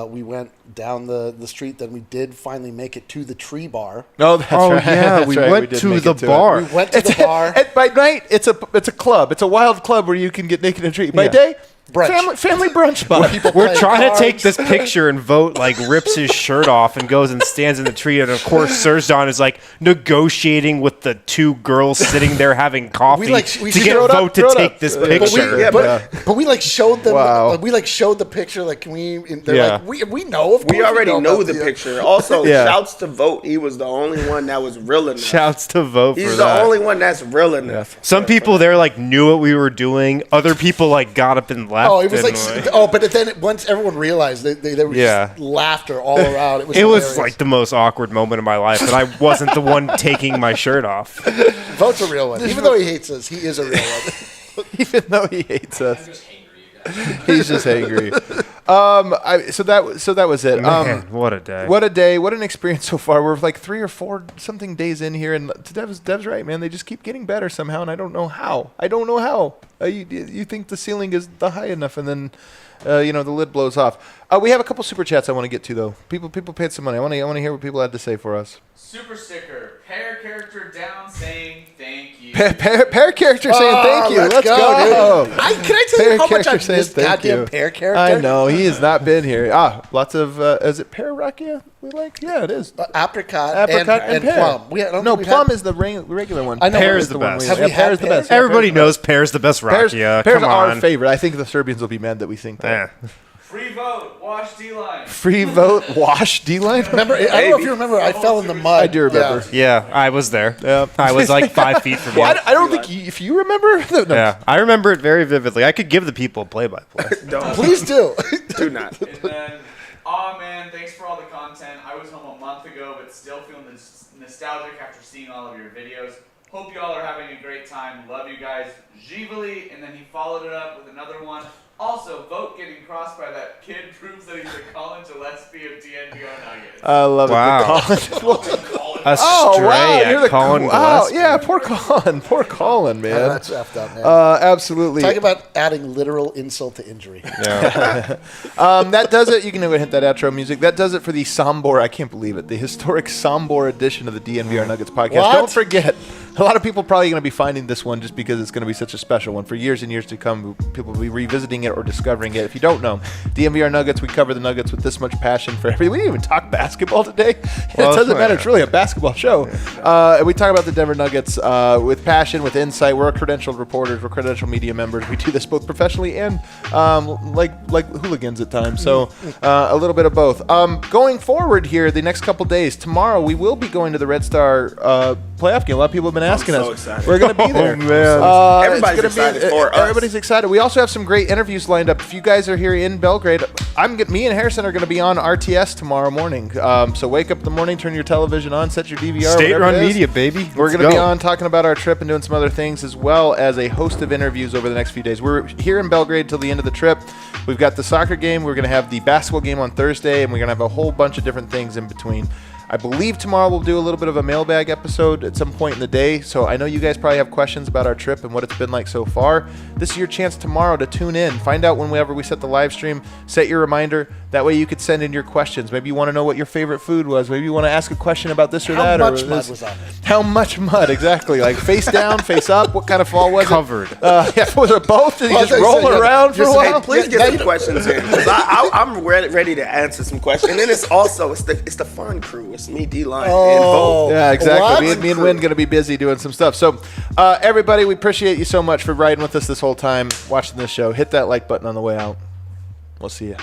Speaker 7: we went down the street, then we did finally make it to the Tree Bar.
Speaker 5: No, that's right.
Speaker 4: Yeah,
Speaker 5: That's
Speaker 4: we
Speaker 5: right.
Speaker 4: went
Speaker 5: did
Speaker 4: to
Speaker 5: make
Speaker 4: the
Speaker 5: it to
Speaker 4: bar.
Speaker 5: it.
Speaker 7: We went to the bar.
Speaker 5: By night, it's a club. It's a wild club where you can get naked and treat. By day,
Speaker 7: Brunch.
Speaker 5: family brunch spot.
Speaker 4: We're
Speaker 7: play
Speaker 4: trying to
Speaker 7: cards.
Speaker 4: take this picture, and Vogt rips his shirt off and goes and stands in the tree. And of course, Serjan is negotiating with the 2 girls sitting there having coffee
Speaker 7: we
Speaker 4: to get Vogt to take this picture.
Speaker 7: But we showed them.
Speaker 5: Wow.
Speaker 7: We showed the picture. Like, can we? And they're
Speaker 4: Yeah.
Speaker 7: like, we know. Of course
Speaker 1: We already know
Speaker 7: about
Speaker 1: the picture. Also,
Speaker 5: Yeah.
Speaker 1: shouts to Vogt. He was the only one that was real enough.
Speaker 4: Shouts to Vogt for
Speaker 1: He's
Speaker 4: that.
Speaker 1: the only one that's real enough.
Speaker 4: Some people there knew what we were doing. Other people got up and left.
Speaker 7: Oh, it was
Speaker 4: and,
Speaker 7: but then once everyone realized, there was just laughter all around. It was.
Speaker 4: it was
Speaker 7: hilarious.
Speaker 4: the most awkward moment of my life, and I wasn't the one taking my shirt off.
Speaker 7: Vogt's a real one. Even though he hates us, he is a real one.
Speaker 5: Even though he hates us.
Speaker 8: Just hangry, you guys.
Speaker 5: He's just angry. So that was it.
Speaker 4: Man, what a day!
Speaker 5: What a day! What an experience so far. We're 3 or 4 something days in here, and Dev's right, man. They just keep getting better somehow, and I don't know how. You think the ceiling is high enough, and then the lid blows off. We have a couple super chats I want to get to though. People paid some money. I want to hear what people had to say for us.
Speaker 9: Super sticker, pair character down saying thank you.
Speaker 5: Pair character saying thank you. Let's go, dude.
Speaker 7: Can I tell you how much
Speaker 5: character
Speaker 7: I've
Speaker 5: saying
Speaker 7: missed
Speaker 5: thank
Speaker 7: goddamn
Speaker 5: you.
Speaker 7: Pear character?
Speaker 5: I know he has not been here. Lots of is it pear rakia we like? Yeah, it is.
Speaker 7: Apricot and
Speaker 5: pear.
Speaker 7: plum. Plum
Speaker 5: is the regular one.
Speaker 7: I know.
Speaker 4: Pear
Speaker 5: Plum
Speaker 4: is the
Speaker 5: one
Speaker 4: best.
Speaker 5: we
Speaker 7: Have
Speaker 5: like.
Speaker 7: we
Speaker 5: Pear
Speaker 7: had
Speaker 5: is the
Speaker 7: pear?
Speaker 5: best. Yeah,
Speaker 4: Everybody
Speaker 5: pear's
Speaker 4: knows pear's the best rakia.
Speaker 5: Pear's
Speaker 4: Come
Speaker 5: our
Speaker 4: on.
Speaker 5: favorite. I think the Serbians will be mad that we think that.
Speaker 4: Yeah.
Speaker 9: Free vote, wash D-line.
Speaker 5: Free vote, wash D-line.
Speaker 7: Remember? I don't know if you remember. I fell in the mud.
Speaker 5: I do remember.
Speaker 4: Yeah, I was there.
Speaker 5: Yeah.
Speaker 4: I was 5 feet from you.
Speaker 5: Well, I don't think if you remember. No.
Speaker 4: Yeah, I remember it very vividly. I could give the people a play-by-play.
Speaker 7: Please do.
Speaker 1: Do not.
Speaker 9: And then, aw man, thanks for all the content. I was home a month ago, but still feeling nostalgic after seeing all of your videos. Hope y'all are having a great time. Love you guys. Givali, and then he followed it up with another one. Also, Vogt getting crossed by that kid proves that he's a Colin Gillespie of DNVR Nuggets.
Speaker 5: I love
Speaker 4: Wow.
Speaker 5: it.
Speaker 4: A stray at Colin Gillespie.
Speaker 5: Yeah, poor Colin. Poor Colin, man.
Speaker 7: That's effed up, man.
Speaker 5: Absolutely.
Speaker 7: Talk about adding literal insult to injury.
Speaker 5: That does it. You can go hit that outro music. That does it for the Sombor. I can't believe it. The historic Sombor edition of the DNVR Nuggets podcast.
Speaker 7: What?
Speaker 5: Don't forget, a lot of people probably going to be finding this one just because it's going to be such a special one. For years and years to come, people will be revisiting it or discovering it. If you don't know, DNVR Nuggets, we cover the Nuggets with this much passion for everything. We didn't even talk basketball today.
Speaker 4: Well,
Speaker 5: It doesn't matter. It's really a basketball show. We talk about the Denver Nuggets with passion, with insight. We're credentialed reporters. We're credentialed media members. We do this both professionally and like hooligans at times. So a little bit of both. Going forward here, the next couple days, tomorrow we will be going to the Red Star playoff game. A lot of people have been asking
Speaker 1: so
Speaker 5: us.
Speaker 1: excited.
Speaker 5: We're going to be there.
Speaker 1: Everybody's
Speaker 5: it's gonna
Speaker 1: excited for us.
Speaker 5: Everybody's excited. We also have some great interviews lined up. If you guys are here in Belgrade, me and Harrison are going to be on RTS tomorrow morning. So wake up in the morning, turn your television on, set your DVR.
Speaker 4: State-run
Speaker 5: whatever it is.
Speaker 4: media, baby.
Speaker 5: We're
Speaker 4: Let's
Speaker 5: going to be
Speaker 4: go.
Speaker 5: on talking about our trip and doing some other things, as well as a host of interviews over the next few days. We're here in Belgrade till the end of the trip. We've got the soccer game. We're going to have the basketball game on Thursday, and we're going to have a whole bunch of different things in between. I believe tomorrow we'll do a little bit of a mailbag episode at some point in the day. So I know you guys probably have questions about our trip and what it's been like so far. This is your chance tomorrow to tune in. Find out whenever we set the live stream. Set your reminder. That way you could send in your questions. Maybe you want to know what your favorite food was. Maybe you want to ask a question about this or
Speaker 7: How
Speaker 5: that.
Speaker 7: much
Speaker 5: or
Speaker 7: mud was on it?
Speaker 5: How much mud, exactly. Like face down, face up. What kind of fall was
Speaker 4: Covered.
Speaker 5: it? Was it both? Did you
Speaker 7: Well,
Speaker 5: just roll around for a while?
Speaker 1: Hey, please get some questions in. 'Cause I'm ready to answer some questions. And then it's the fun crew. It's me, D-Line, and Vogt.
Speaker 5: Yeah, exactly.
Speaker 7: What?
Speaker 5: Me and Win going to be busy doing some stuff. So, everybody, we appreciate you so much for riding with us this whole time, watching this show. Hit that like button on the way out. We'll see you.